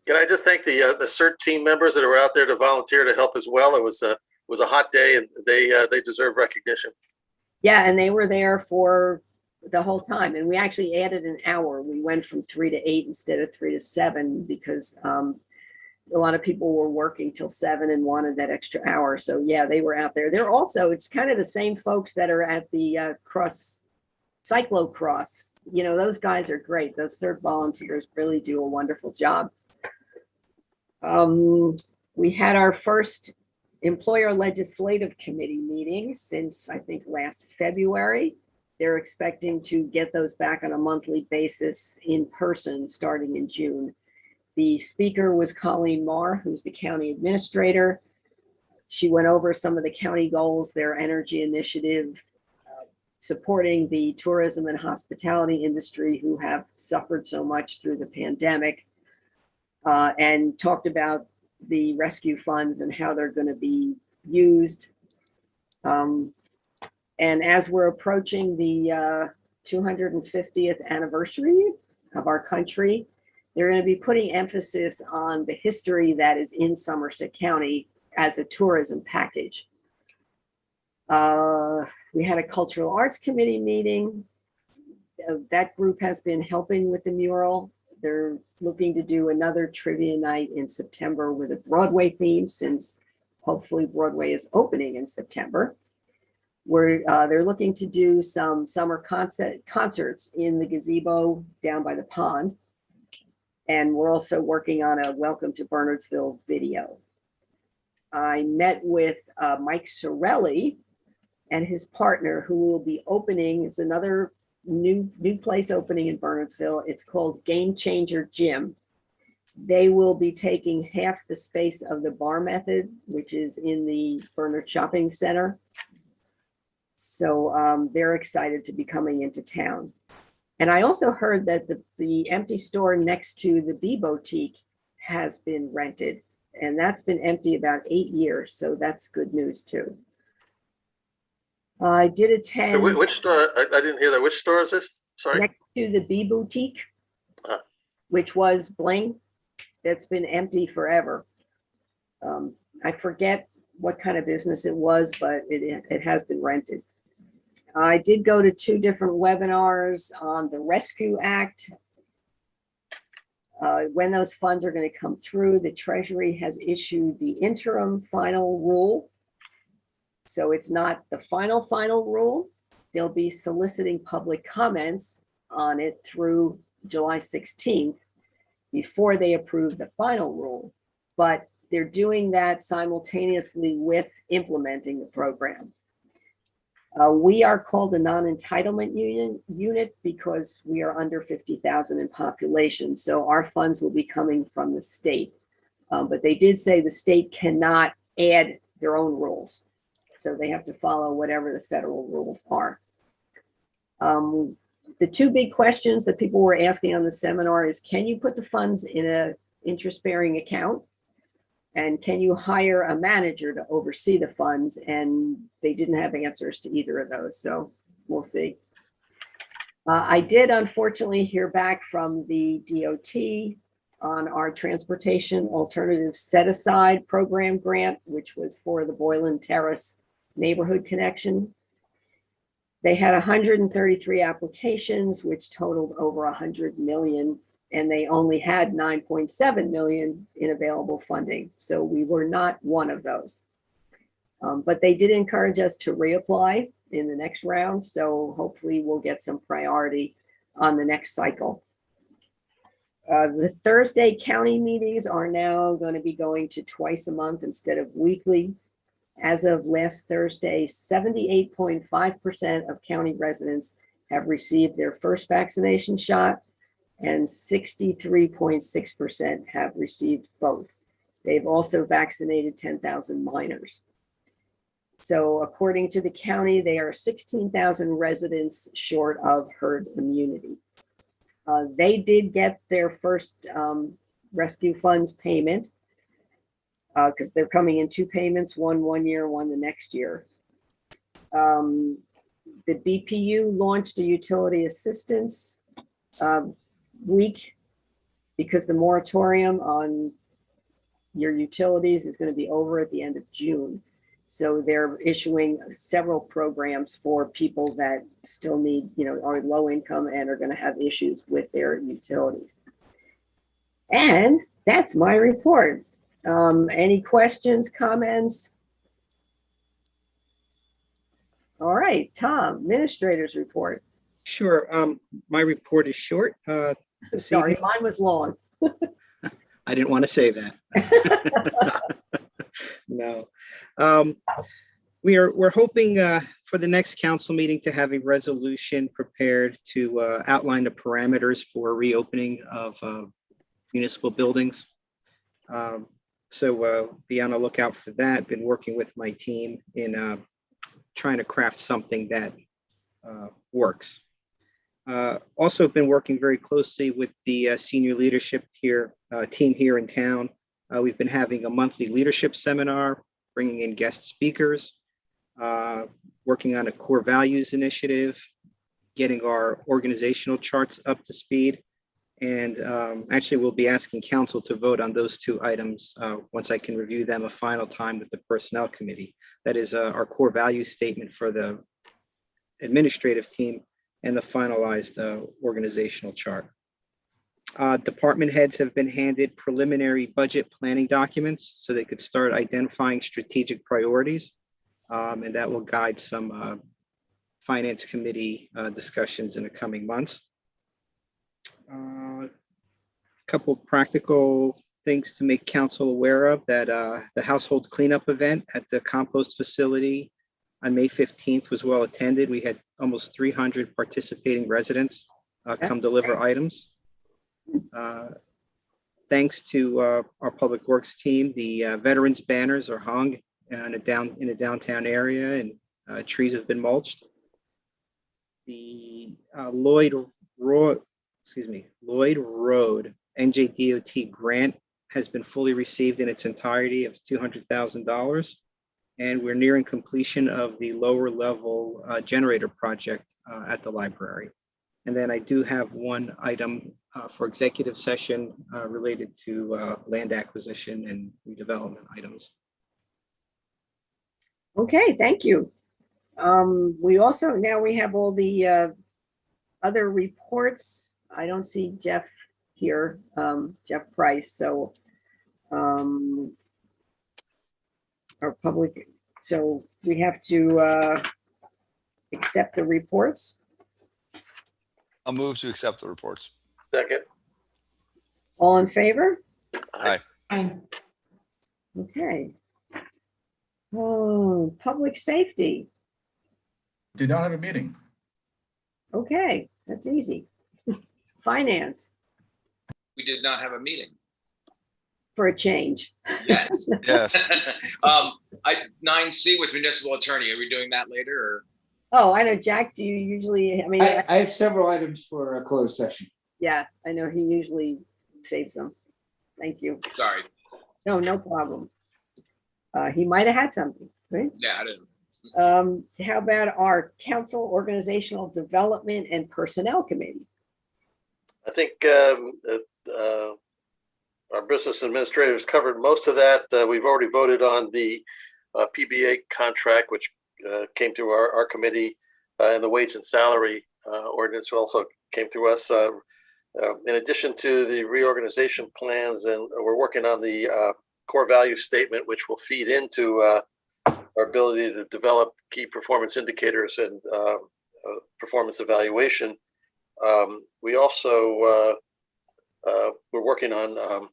Can I just thank the CERT team members that are out there to volunteer to help as well? It was a hot day, and they deserve recognition. Yeah, and they were there for the whole time. And we actually added an hour. We went from 3 to 8 instead of 3 to 7 because a lot of people were working till 7 and wanted that extra hour. So yeah, they were out there. They're also, it's kind of the same folks that are at the cyclocross. You know, those guys are great. Those third volunteers really do a wonderful job. We had our first employer legislative committee meeting since I think last February. They're expecting to get those back on a monthly basis in person starting in June. The speaker was Colleen Marr, who's the county administrator. She went over some of the county goals, their energy initiative, supporting the tourism and hospitality industry who have suffered so much through the pandemic, and talked about the rescue funds and how they're going to be used. And as we're approaching the 250th anniversary of our country, they're going to be putting emphasis on the history that is in Somerset County as a tourism package. We had a cultural arts committee meeting. That group has been helping with the mural. They're looking to do another trivia night in September with a Broadway theme, since hopefully Broadway is opening in September. Where they're looking to do some summer concerts in the gazebo down by the pond. And we're also working on a Welcome to Bernardsville video. I met with Mike Sorelli and his partner, who will be opening, it's another new place opening in Bernardsville. It's called Game Changer Gym. They will be taking half the space of the Bar Method, which is in the Bernard Shopping Center. So they're excited to be coming into town. And I also heard that the empty store next to the Bee Boutique has been rented, and that's been empty about 8 years. So that's good news too. I did attend. Which store? I didn't hear that. Which store is this? Sorry. Next to the Bee Boutique, which was Bling. It's been empty forever. I forget what kind of business it was, but it has been rented. I did go to 2 different webinars on the Rescue Act. When those funds are going to come through, the Treasury has issued the interim final rule. So it's not the final rule. They'll be soliciting public comments on it through July 16th before they approve the final rule. But they're doing that simultaneously with implementing the program. We are called a non-entitlement unit because we are under 50,000 in population. So our funds will be coming from the state. But they did say the state cannot add their own rules. So they have to follow whatever the federal rules are. The 2 big questions that people were asking on the seminar is, can you put the funds in an interest-bearing account? And can you hire a manager to oversee the funds? And they didn't have answers to either of those. So we'll see. I did unfortunately hear back from the DOT on our transportation alternative set aside program grant, which was for the Boylan Terrace neighborhood connection. They had 133 applications, which totaled over 100 million. And they only had 9.7 million in available funding. So we were not one of those. But they did encourage us to reapply in the next round. So hopefully we'll get some priority on the next cycle. The Thursday county meetings are now going to be going to twice a month instead of weekly. As of last Thursday, 78.5% of county residents have received their first vaccination shot, and 63.6% have received both. They've also vaccinated 10,000 minors. So according to the county, they are 16,000 residents short of herd immunity. They did get their first rescue funds payment because they're coming in 2 payments, one year, one the next year. The BPU launched a utility assistance week because the moratorium on your utilities is going to be over at the end of June. So they're issuing several programs for people that still need, are low income and are going to have issues with their utilities. And that's my report. Any questions, comments? All right, Tom, administrator's report. Sure. My report is short. Sorry, mine was long. I didn't want to say that. No. We're hoping for the next council meeting to have a resolution prepared to outline the parameters for reopening of municipal buildings. So be on the lookout for that. Been working with my team in trying to craft something that works. Also been working very closely with the senior leadership team here in town. We've been having a monthly leadership seminar, bringing in guest speakers, working on a core values initiative, getting our organizational charts up to speed. And actually we'll be asking council to vote on those two items once I can review them a final time with the personnel committee. That is our core value statement for the administrative team and the finalized organizational chart. Department heads have been handed preliminary budget planning documents so they could start identifying strategic priorities, and that will guide some finance committee discussions in the coming months. A couple practical things to make council aware of: that the household cleanup event at the compost facility on May 15th was well attended. We had almost 300 participating residents come deliver items. Thanks to our public works team, the veterans banners are hung in a downtown area, and trees have been mulched. The Lloyd Road NJDOT grant has been fully received in its entirety of $200,000. And we're nearing completion of the lower level generator project at the library. And then I do have one item for executive session related to land acquisition and redevelopment items. Okay, thank you. We have all the other reports. I don't see Jeff here, Jeff Price. So our public, so we have to accept the reports. I'll move to accept the reports. Second. All in favor? Aye. Aye. Okay. Oh, public safety. Did not have a meeting. Okay, that's easy. Finance, We did not have a meeting. for a change. Yes. Yes. 9C was municipal attorney. Are we doing that later or? Oh, I know, Jack, do you usually, I have several items for a closed session. yeah, I know he usually saves them. Thank you. Sorry. No problem. He might have had something, right? Yeah, I didn't. How about our council organizational development and personnel committee? I think our business administrators covered most of that. We've already voted on the PBA contract, which came through our committee, and the wage and salary ordinance also came through us. In addition to the reorganization plans, and we're working on the core value statement, which will feed into our ability to develop key performance indicators and performance evaluation. We also we're working on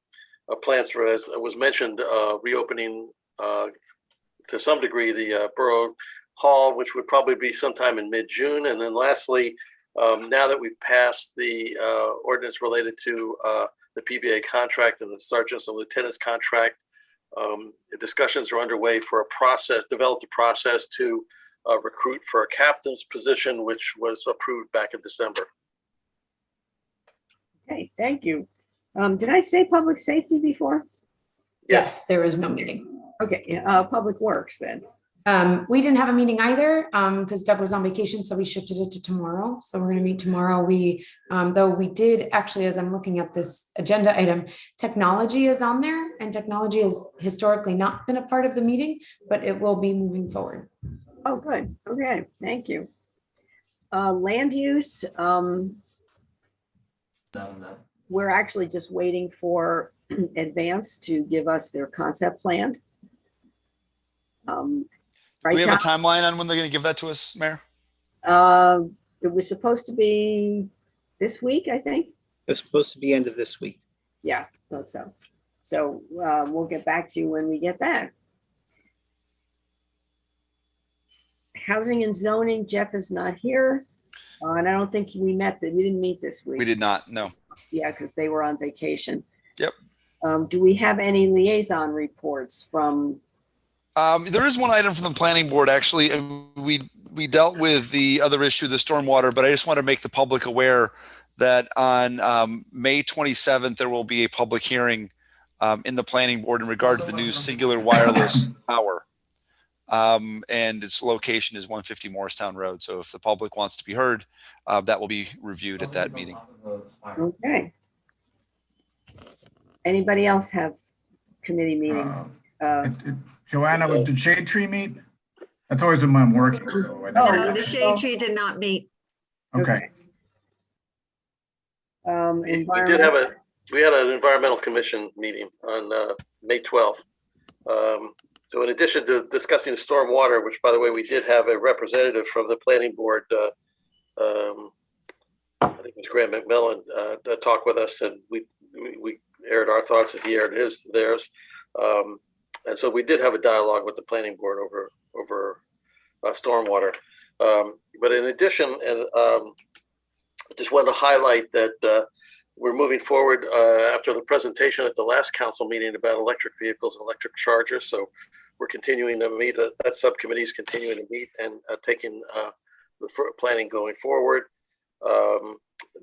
plans for, as was mentioned, reopening to some degree the Borough Hall, which would probably be sometime in mid-June. And then lastly, now that we've passed the ordinance related to the PBA contract and the sergeants and lieutenants contract, the discussions are underway for developed a process to recruit for a captain's position, which was approved back in December. Okay, thank you. Did I say public safety before? Yes, there is no meeting. Okay, public works then. We didn't have a meeting either, because Doug was on vacation, so we shifted it to tomorrow. So we're gonna meet tomorrow. Though we did actually, as I'm looking at this agenda item, technology is on there, and technology has historically not been a part of the meeting, but it will be moving forward. Oh, good. Okay, thank you. Land use, we're actually just waiting for Advance to give us their concept plan. Do Right, we have a Tom? timeline on when they're going to give that to us, Mayor? It was supposed to be this week, I think. It's supposed to be end of this week. Yeah, thought so. So we'll get back to you when we get that. Housing and zoning, Jeff is not here. And I don't think we didn't meet this week. We did not, no. Yeah, because they were on vacation. Yep. Do we have any liaison reports from? There is one item from the planning board, actually. We dealt with the other issue, the stormwater, but I just want to make the public aware that on May 27th, there will be a public hearing in the planning board in regard to the new singular wireless tower. And its location is 150 Morristown Road. So if the public wants to be heard, that will be reviewed at that meeting. Okay. Anybody else have committee meeting? Joanna, did the shade tree meet? That's always when I'm working. So I never- No, the shade tree did not meet. Okay. We had an environmental commission meeting on May 12th. So in addition to discussing stormwater, which by the way, we did have a representative from the planning board, I think it was Graham McMillan, talk with us, and we aired our thoughts and he aired theirs. And so we did have a dialogue with the planning board over stormwater. But in addition, I just wanted to highlight that we're moving forward after the presentation at the last council meeting about electric vehicles and electric chargers. So we're continuing to meet, that subcommittee is continuing to meet and taking the planning going forward.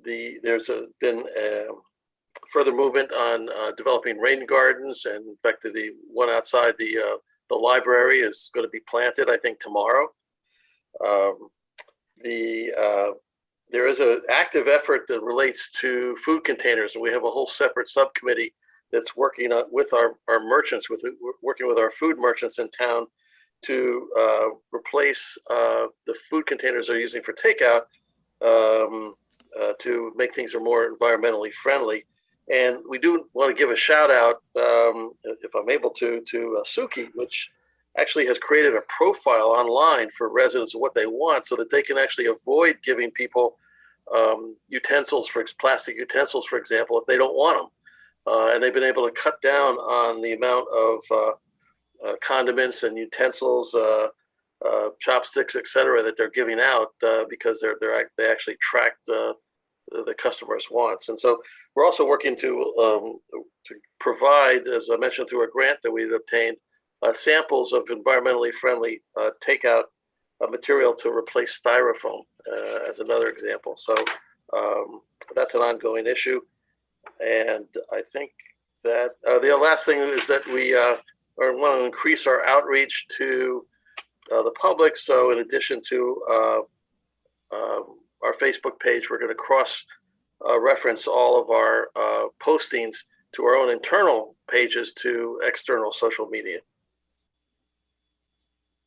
There's been further movement on developing rain gardens, and in fact, the one outside the library is going to be planted, I think, tomorrow. There is an active effort that relates to food containers, and we have a whole separate subcommittee that's working with our merchants, working with our food merchants in town to replace the food containers they're using for takeout to make things more environmentally friendly. And we do want to give a shout out, if I'm able to Suki, which actually has created a profile online for residents of what they want so that they can actually avoid giving people plastic utensils, for example, if they don't want them. And they've been able to cut down on the amount of condiments and utensils, chopsticks, etc., that they're giving out because they actually track the customer's wants. And so we're also working to provide, as I mentioned, through a grant that we've obtained, samples of environmentally friendly takeout material to replace styrofoam as another example. So that's an ongoing issue. And I think that the last thing is that we want to increase our outreach to the public. So in addition to our Facebook page, we're going to cross reference all of our postings to our own internal pages to external social media.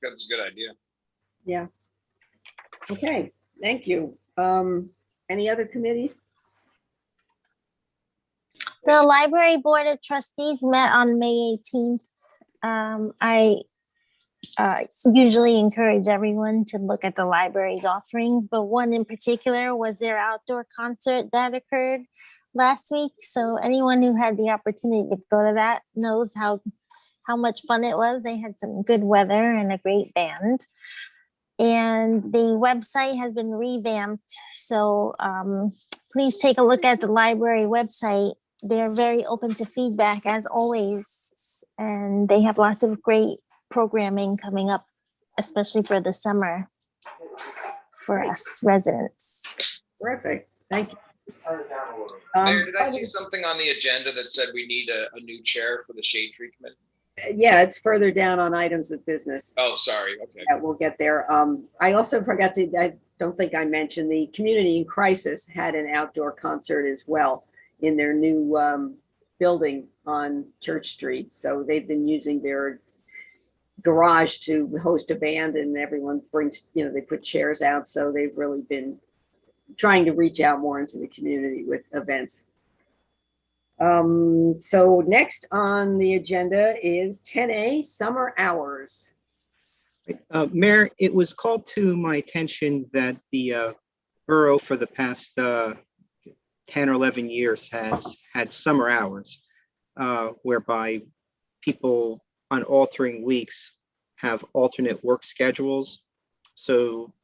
That's a good idea. Yeah. Okay, thank you. Any other committees? The Library Board of Trustees met on May 18th. I usually encourage everyone to look at the library's offerings, but one in particular was their outdoor concert that occurred last week. So anyone who had the opportunity to go to that knows how much fun it was. They had some good weather and a great band. And the website has been revamped. So please take a look at the library website. They're very open to feedback as always. And they have lots of great programming coming up, especially for the summer for us residents. Terrific, thank you. Mayor, did I see something on the agenda that said we need a new chair for the Shade Tree Committee? Yeah, it's further down on items of business. Oh, sorry. Okay. Yeah, we'll get there. I also forgot to, I don't think I mentioned, the Community in Crisis had an outdoor concert as well in their new building on Church Street. So they've been using their garage to host a band, and everyone brings, they put chairs out. So they've really been trying to reach out more into the community with events. So next on the agenda is 10A, summer hours. Mayor, it was called to my attention that the borough for the past 10 or 11 years has had summer hours, whereby people on altering weeks have alternate work schedules. So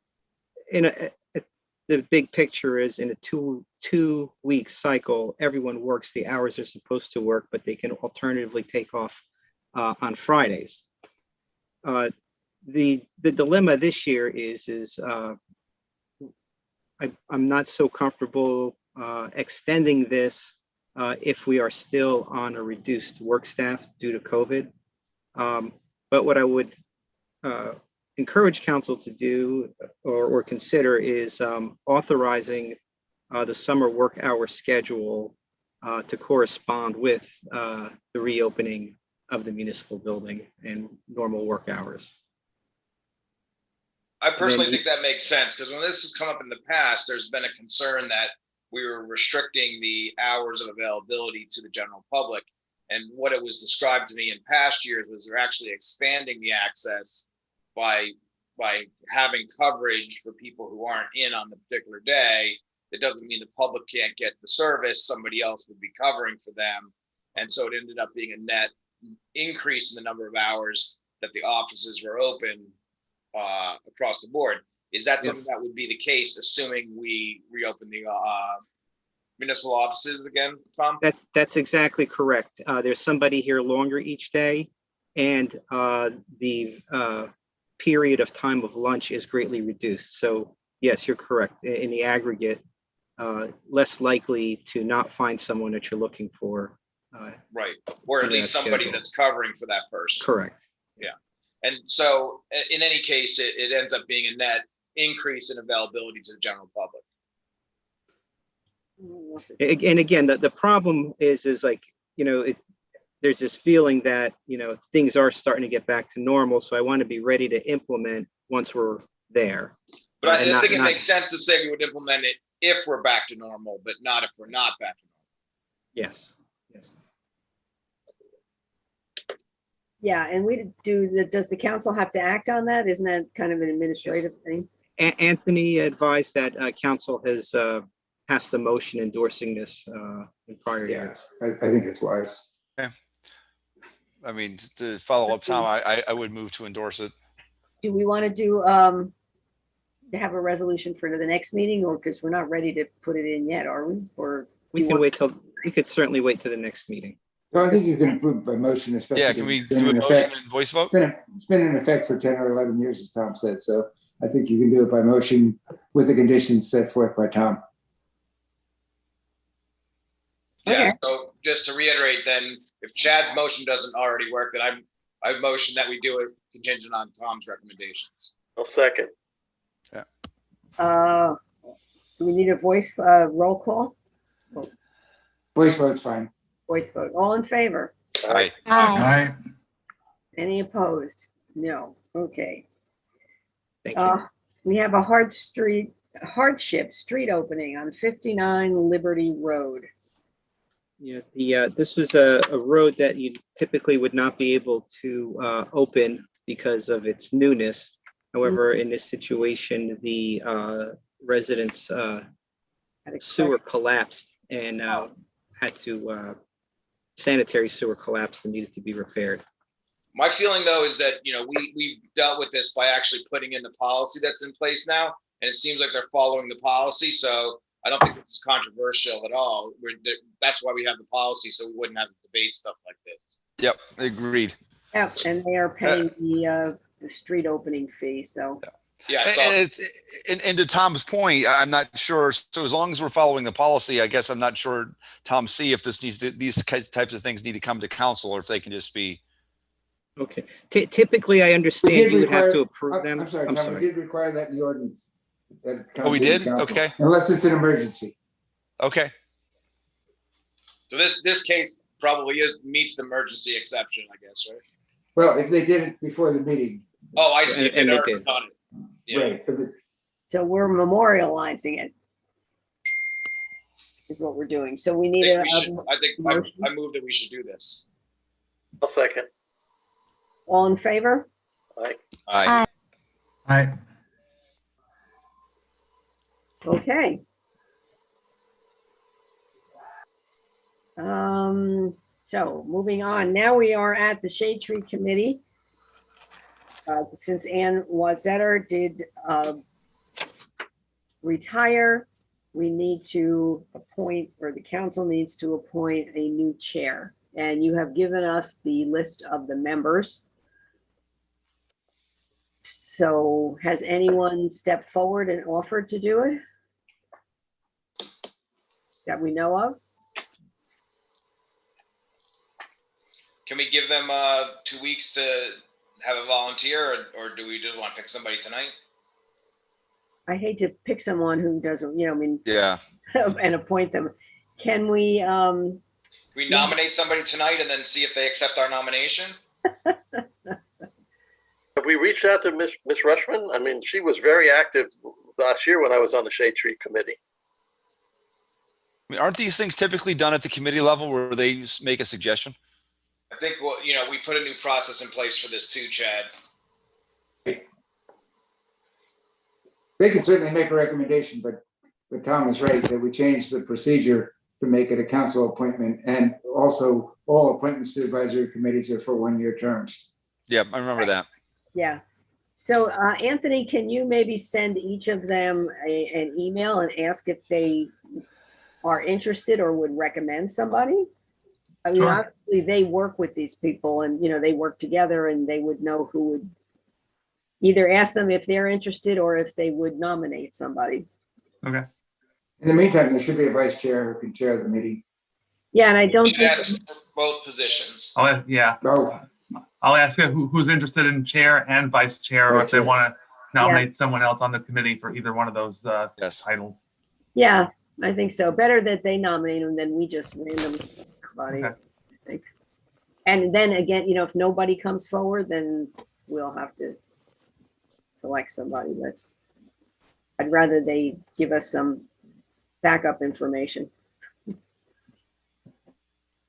the big picture is in a two-week cycle, everyone works the hours they're supposed to work, but they can alternatively take off on Fridays. The dilemma this year is I'm not so comfortable extending this if we are still on a reduced work staff due to COVID. But what I would encourage council to do or consider is authorizing the summer work hour schedule to correspond with the reopening of the municipal building and normal work hours. I personally think that makes sense, because when this has come up in the past, there's been a concern that we were restricting the hours of availability to the general public. And what it was described to me in past years was they're actually expanding the access by having coverage for people who aren't in on the particular day. It doesn't mean the public can't get the service. Somebody else would be covering for them. And so it ended up being a net increase in the number of hours that the offices were open across the board. Is that something that would be the case, assuming we reopen the municipal offices again, Tom? That's exactly correct. There's somebody here longer each day, and the period of time of lunch is greatly reduced. So yes, you're correct. In the aggregate, less likely to not find someone that you're looking for. Right, or at least somebody that's covering for that person. Correct. Yeah, and so in any case, it ends up being a net increase in availability to the general public. And again, the problem is like, there's this feeling that, things are starting to get back to normal. So I want to be ready to implement once we're there. But I think it makes sense to say we would implement it if we're back to normal, but not if we're not back to normal. Yes. Yeah, and does the council have to act on that? Isn't that kind of an administrative thing? Anthony advised that council has passed a motion endorsing this in prior years. I think it's wise. Yeah. I mean, to follow up, Tom, I would move to endorse it. Do we want to to have a resolution for the next meeting, or because we're not ready to put it in yet, are we? Or we could certainly wait till the next meeting. So I think you can approve by motion, especially. Yeah, can we do a motion and voice vote? It's been in effect for 10 or 11 years, as Tom said. So I think you can do it by motion with the conditions set forth by Tom. Yeah, so just to reiterate then, if Chad's motion doesn't already work, then I've motioned that we do it contingent on Tom's recommendations. I'll second. Do we need a voice roll call? Voice vote's fine. Voice vote. All in favor? Aye. Aye. Any opposed? No. Okay. Thank you. We have a hardship street opening on 59 Liberty Road. Yeah, this was a road that you typically would not be able to open because of its newness. However, in this situation, the residents' sewer collapsed and had to sanitary sewer collapsed and needed to be repaired. My feeling though is that, we dealt with this by actually putting in the policy that's in place now, and it seems like they're following the policy. So I don't think this is controversial at all. That's why we have the policy, so we wouldn't have to debate stuff like this. Yep, agreed. Yep, and they are paying the street opening fee. So yeah, and to Tom's point, I'm not sure. So as long as we're following the policy, I guess I'm not sure, Tom, see if these types of things need to come to council, or if they can just be Okay. Typically, I understand you would have to approve them. I'm sorry, Tom, we did require that in the ordinance. Oh, we did? Okay. Unless it's an emergency. Okay. So this case probably meets the emergency exception, I guess, right? Well, if they did it before the meeting. Oh, I see. And they did. Done it. Yeah. Right. So we're memorializing it. Is what we're doing. So we need I move that we should do this. I'll second. all in favor? Aye. Aye. Aye. Okay. So moving on, now we are at the Shade Tree Committee. Since Ann Wazetter did retire, we need to appoint, or the council needs to appoint a new chair. And you have given us the list of the members. So has anyone stepped forward and offered to do it? That we know of? Can we give them 2 weeks to have a volunteer, or do we just want to pick somebody tonight? I hate to pick someone who doesn't, I mean, Yeah. and appoint them. Can we? Can we nominate somebody tonight and then see if they accept our nomination? Have we reached out to Miss Rushman? I mean, she was very active last year when I was on the Shade Tree Committee. I mean, aren't these things typically done at the committee level where they just make a suggestion? I think we put a new process in place for this too, Chad. They can certainly make a recommendation, but Tom is right that we changed the procedure to make it a council appointment, and also all appointments to advisory committees are for 1-year terms. Yeah, I remember that. Yeah. So Anthony, can you maybe send each of them an email and ask if they are interested or would recommend somebody? I mean, Sure. obviously they work with these people and, they work together and they would know who would either ask them if they're interested or if they would nominate somebody. Okay. In the meantime, there should be a vice chair who can chair the meeting. Yeah, and I don't Should think, ask for both positions. I'll ask who's interested in chair and vice chair, or if they want to nominate someone else on the committee for either one of those titles. yeah, I think so. Better that they nominate them than we just randomly somebody, Okay. I think. And then again, if nobody comes forward, then we'll have to select somebody, but I'd rather they give us some backup information.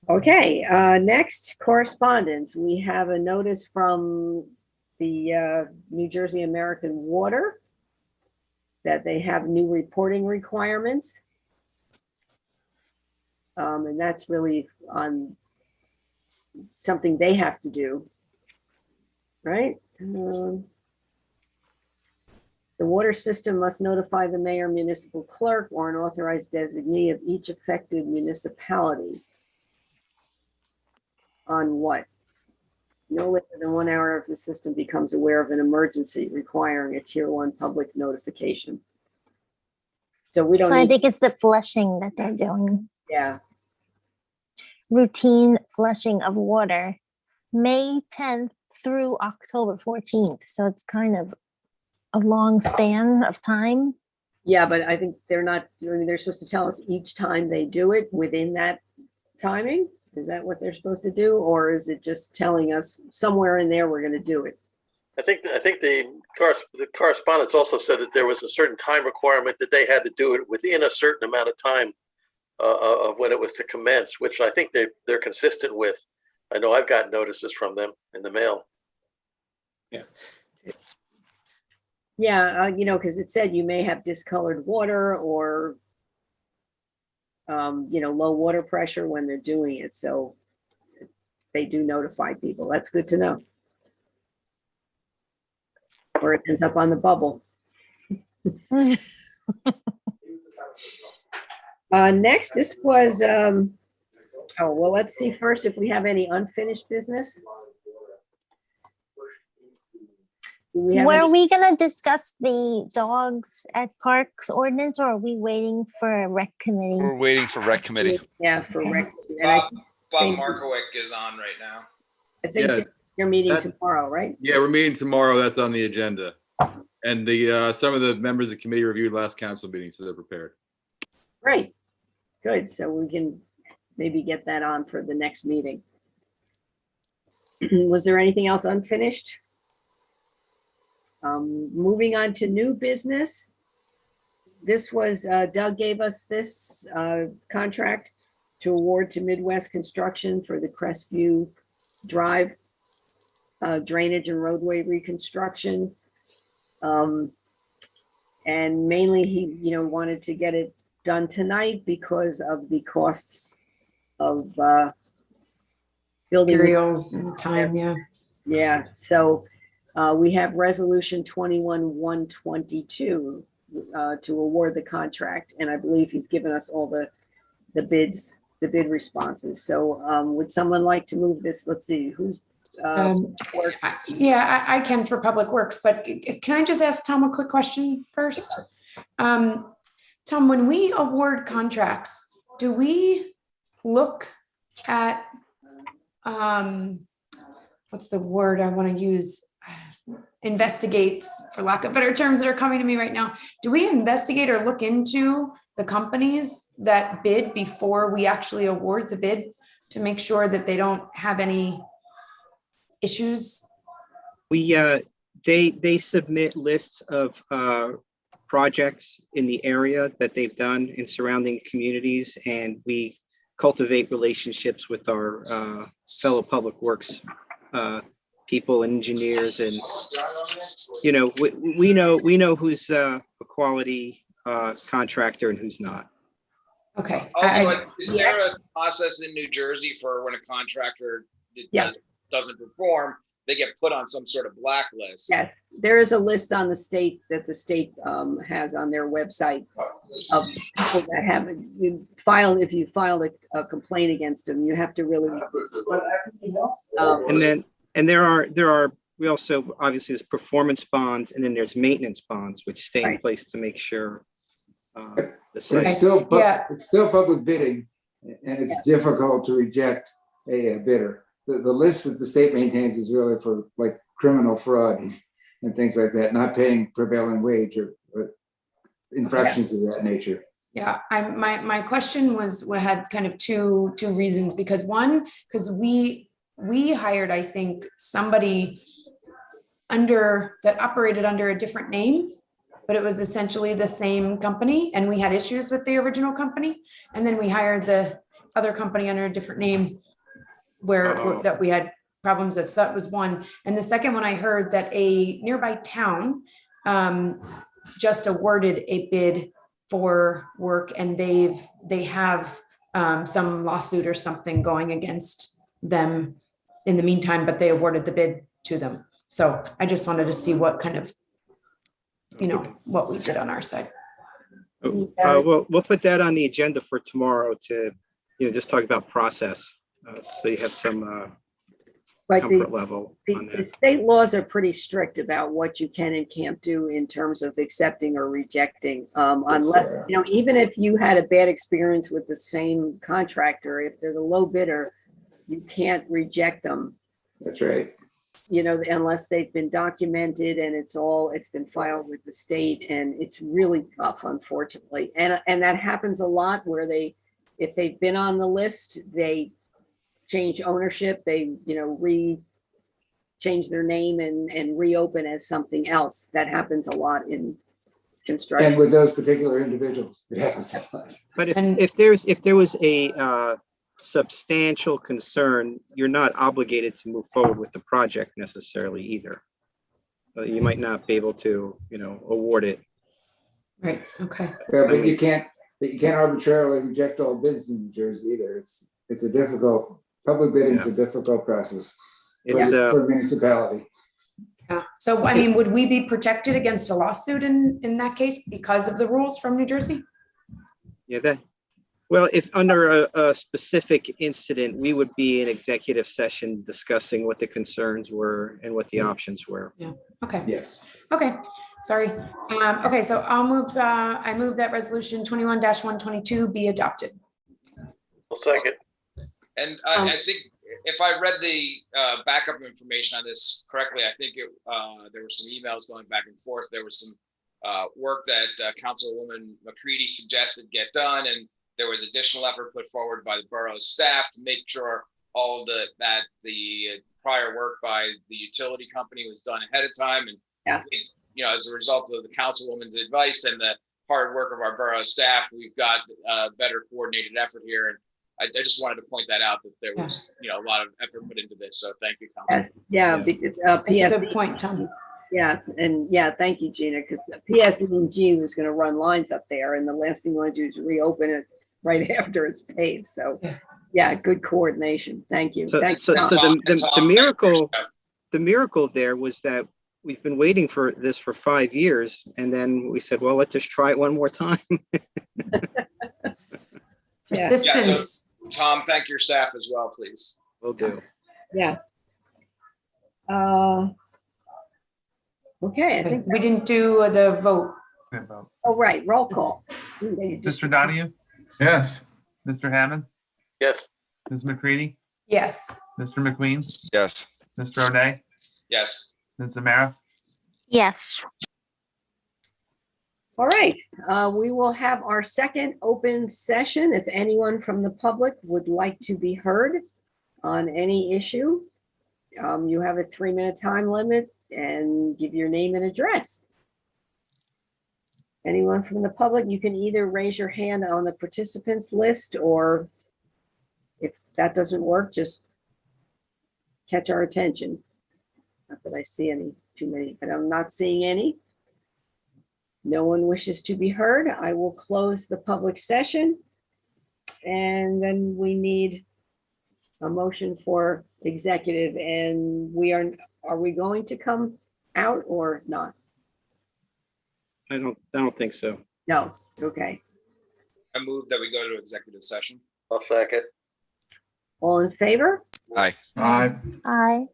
Okay, next correspondence. We have a notice from the New Jersey American Water that they have new reporting requirements. And that's really on something they have to do, right? The water system must notify the mayor, municipal clerk, or an authorized designee of each affected municipality. On what? No later than 1 hour if the system becomes aware of an emergency requiring a tier 1 public notification. So we don't. So I think it's the flushing that they're doing. Yeah. Routine flushing of water, May 10th through October 14th. So it's kind of a long span of time. Yeah, but I think they're not, they're supposed to tell us each time they do it within that timing. Is that what they're supposed to do? Or is it just telling us somewhere in there we're going to do it? I think the correspondence also said that there was a certain time requirement that they had to do it within a certain amount of time of when it was to commence, which I think they're consistent with. I know I've gotten notices from them in the mail. Yeah. Yeah, because it said you may have discolored water or, low water pressure when they're doing it. So they do notify people. That's good to know. Or it ends up on the bubble. Next, this was, let's see first if we have any unfinished business. Were we going to discuss the dogs at parks ordinance, or are we waiting for rec committee? We're waiting for rec committee. Yeah, for rec. Bob Markowick is on right now. I think You're meeting That- tomorrow, right? Yeah, we're meeting tomorrow. That's on the agenda. And the, some of the members of the committee reviewed last council meeting, so they're prepared. Great. Good. So we can maybe get that on for the next meeting. Was there anything else unfinished? Moving on to new business. This was, Doug gave us this contract to award to Midwest Construction for the Crestview Drive drainage and roadway reconstruction. And mainly he, wanted to get it done tonight because of the costs of building Materials and the time, yeah. Yeah, so we have resolution 21-122 to award the contract, and I believe he's given us all the bids, the bid responses. So would someone like to move this? Let's see, who's Yeah, I can for Public Works, but can I just ask Tom a quick question first? Tom, when we award contracts, do we look at, what's the word I want to use? Investigate, for lack of better terms that are coming to me right now. Do we investigate or look into the companies that bid before we actually award the bid to make sure that they don't have any issues? They submit lists of projects in the area that they've done in surrounding communities, and we cultivate relationships with our fellow public works people and engineers, and we know who's a quality contractor and who's not. Okay. Also, is there a process in New Jersey for when a contractor doesn't perform, they get put on some sort of blacklist? Yes, there is a list on the state that the state has on their website of people that haven't filed. If you filed a complaint against them, you have to really. And there are we also, obviously, there's performance bonds, and then there's maintenance bonds, which stay in place to make sure the site. It's still public bidding, and it's difficult to reject a bidder. The list that the state maintains is really for like criminal fraud and things like that, not paying prevailing wage or infractions of that nature. Yeah, my question had kind of two reasons, because one, because we hired, I think, somebody that operated under a different name, but it was essentially the same company, and we had issues with the original company, and then we hired the other company under a different name that we had problems with. So that was one. And the second one, I heard that a nearby town just awarded a bid for work, and they have some lawsuit or something going against them in the meantime, but they awarded the bid to them. So I just wanted to see what kind of, what we did on our side. Well, we'll put that on the agenda for tomorrow to, just talk about process. So you have some comfort level on that. The state laws are pretty strict about what you can and can't do in terms of accepting or rejecting, unless, even if you had a bad experience with the same contractor, if they're the low bidder, you can't reject them. That's right. Unless they've been documented and it's been filed with the state, and it's really tough, unfortunately. And that happens a lot where if they've been on the list, they change ownership, they, change their name and reopen as something else. That happens a lot in construction. And with those particular individuals. Yes. But if there was a substantial concern, you're not obligated to move forward with the project necessarily either. You might not be able to, award it. Right. Okay. Yeah, but you can't arbitrarily reject all bids in New Jersey either. It's a difficult, public bidding is a difficult process for a municipality. Yeah. So, would we be protected against a lawsuit in that case because of the rules from New Jersey? Yeah, well, if under a specific incident, we would be in executive session discussing what the concerns were and what the options were. Yeah. Okay. Yes. Okay. Sorry. Okay. So I move that resolution 21-122 be adopted. Well, second. And I think if I read the backup information on this correctly, I think there were some emails going back and forth. There was some work that Councilwoman McCready suggested get done, and there was additional effort put forward by the borough's staff to make sure all of that the prior work by the utility company was done ahead of time. And yeah, as a result of the Councilwoman's advice and the hard work of our borough staff, we've got a better coordinated effort here. And I just wanted to point that out, that there was, a lot of effort put into this. So thank you, Council. Yeah, because That's a good point, Tom. Yeah, and yeah, thank you, Gina, because PSE&G was going to run lines up there, and the last thing you want to do is reopen it right after it's paved. So, yeah, good coordination. Thank you. So, Thanks, so, Tom. so the miracle there was that we've been waiting for this for 5 years, and then we said, well, let's just try it one more time. Persistence. So, Tom, thank your staff as well, please. Will do. Yeah. Okay, I think We didn't do the vote. Oh, right, roll call. Mr. Donahue? Yes. Mr. Hammond? Yes. Ms. McCready? Yes. Mr. McQueen? Yes. Mr. O'Day? Yes. Ms. Zamara? Yes. All right, we will have our second open session. If anyone from the public would like to be heard on any issue, you have a 3-minute time limit and give your name and address. Anyone from the public, you can either raise your hand on the participants list, or if that doesn't work, just catch our attention. Not that I see too many, but I'm not seeing any. No one wishes to be heard. I will close the public session. And then we need a motion for executive, and are we going to come out or not? I don't think so. No, okay. I move that we go to executive session. I'll second. All in favor? Aye. Aye. Aye.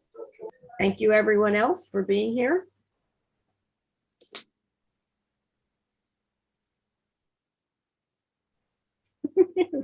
Thank you, everyone else, for being here.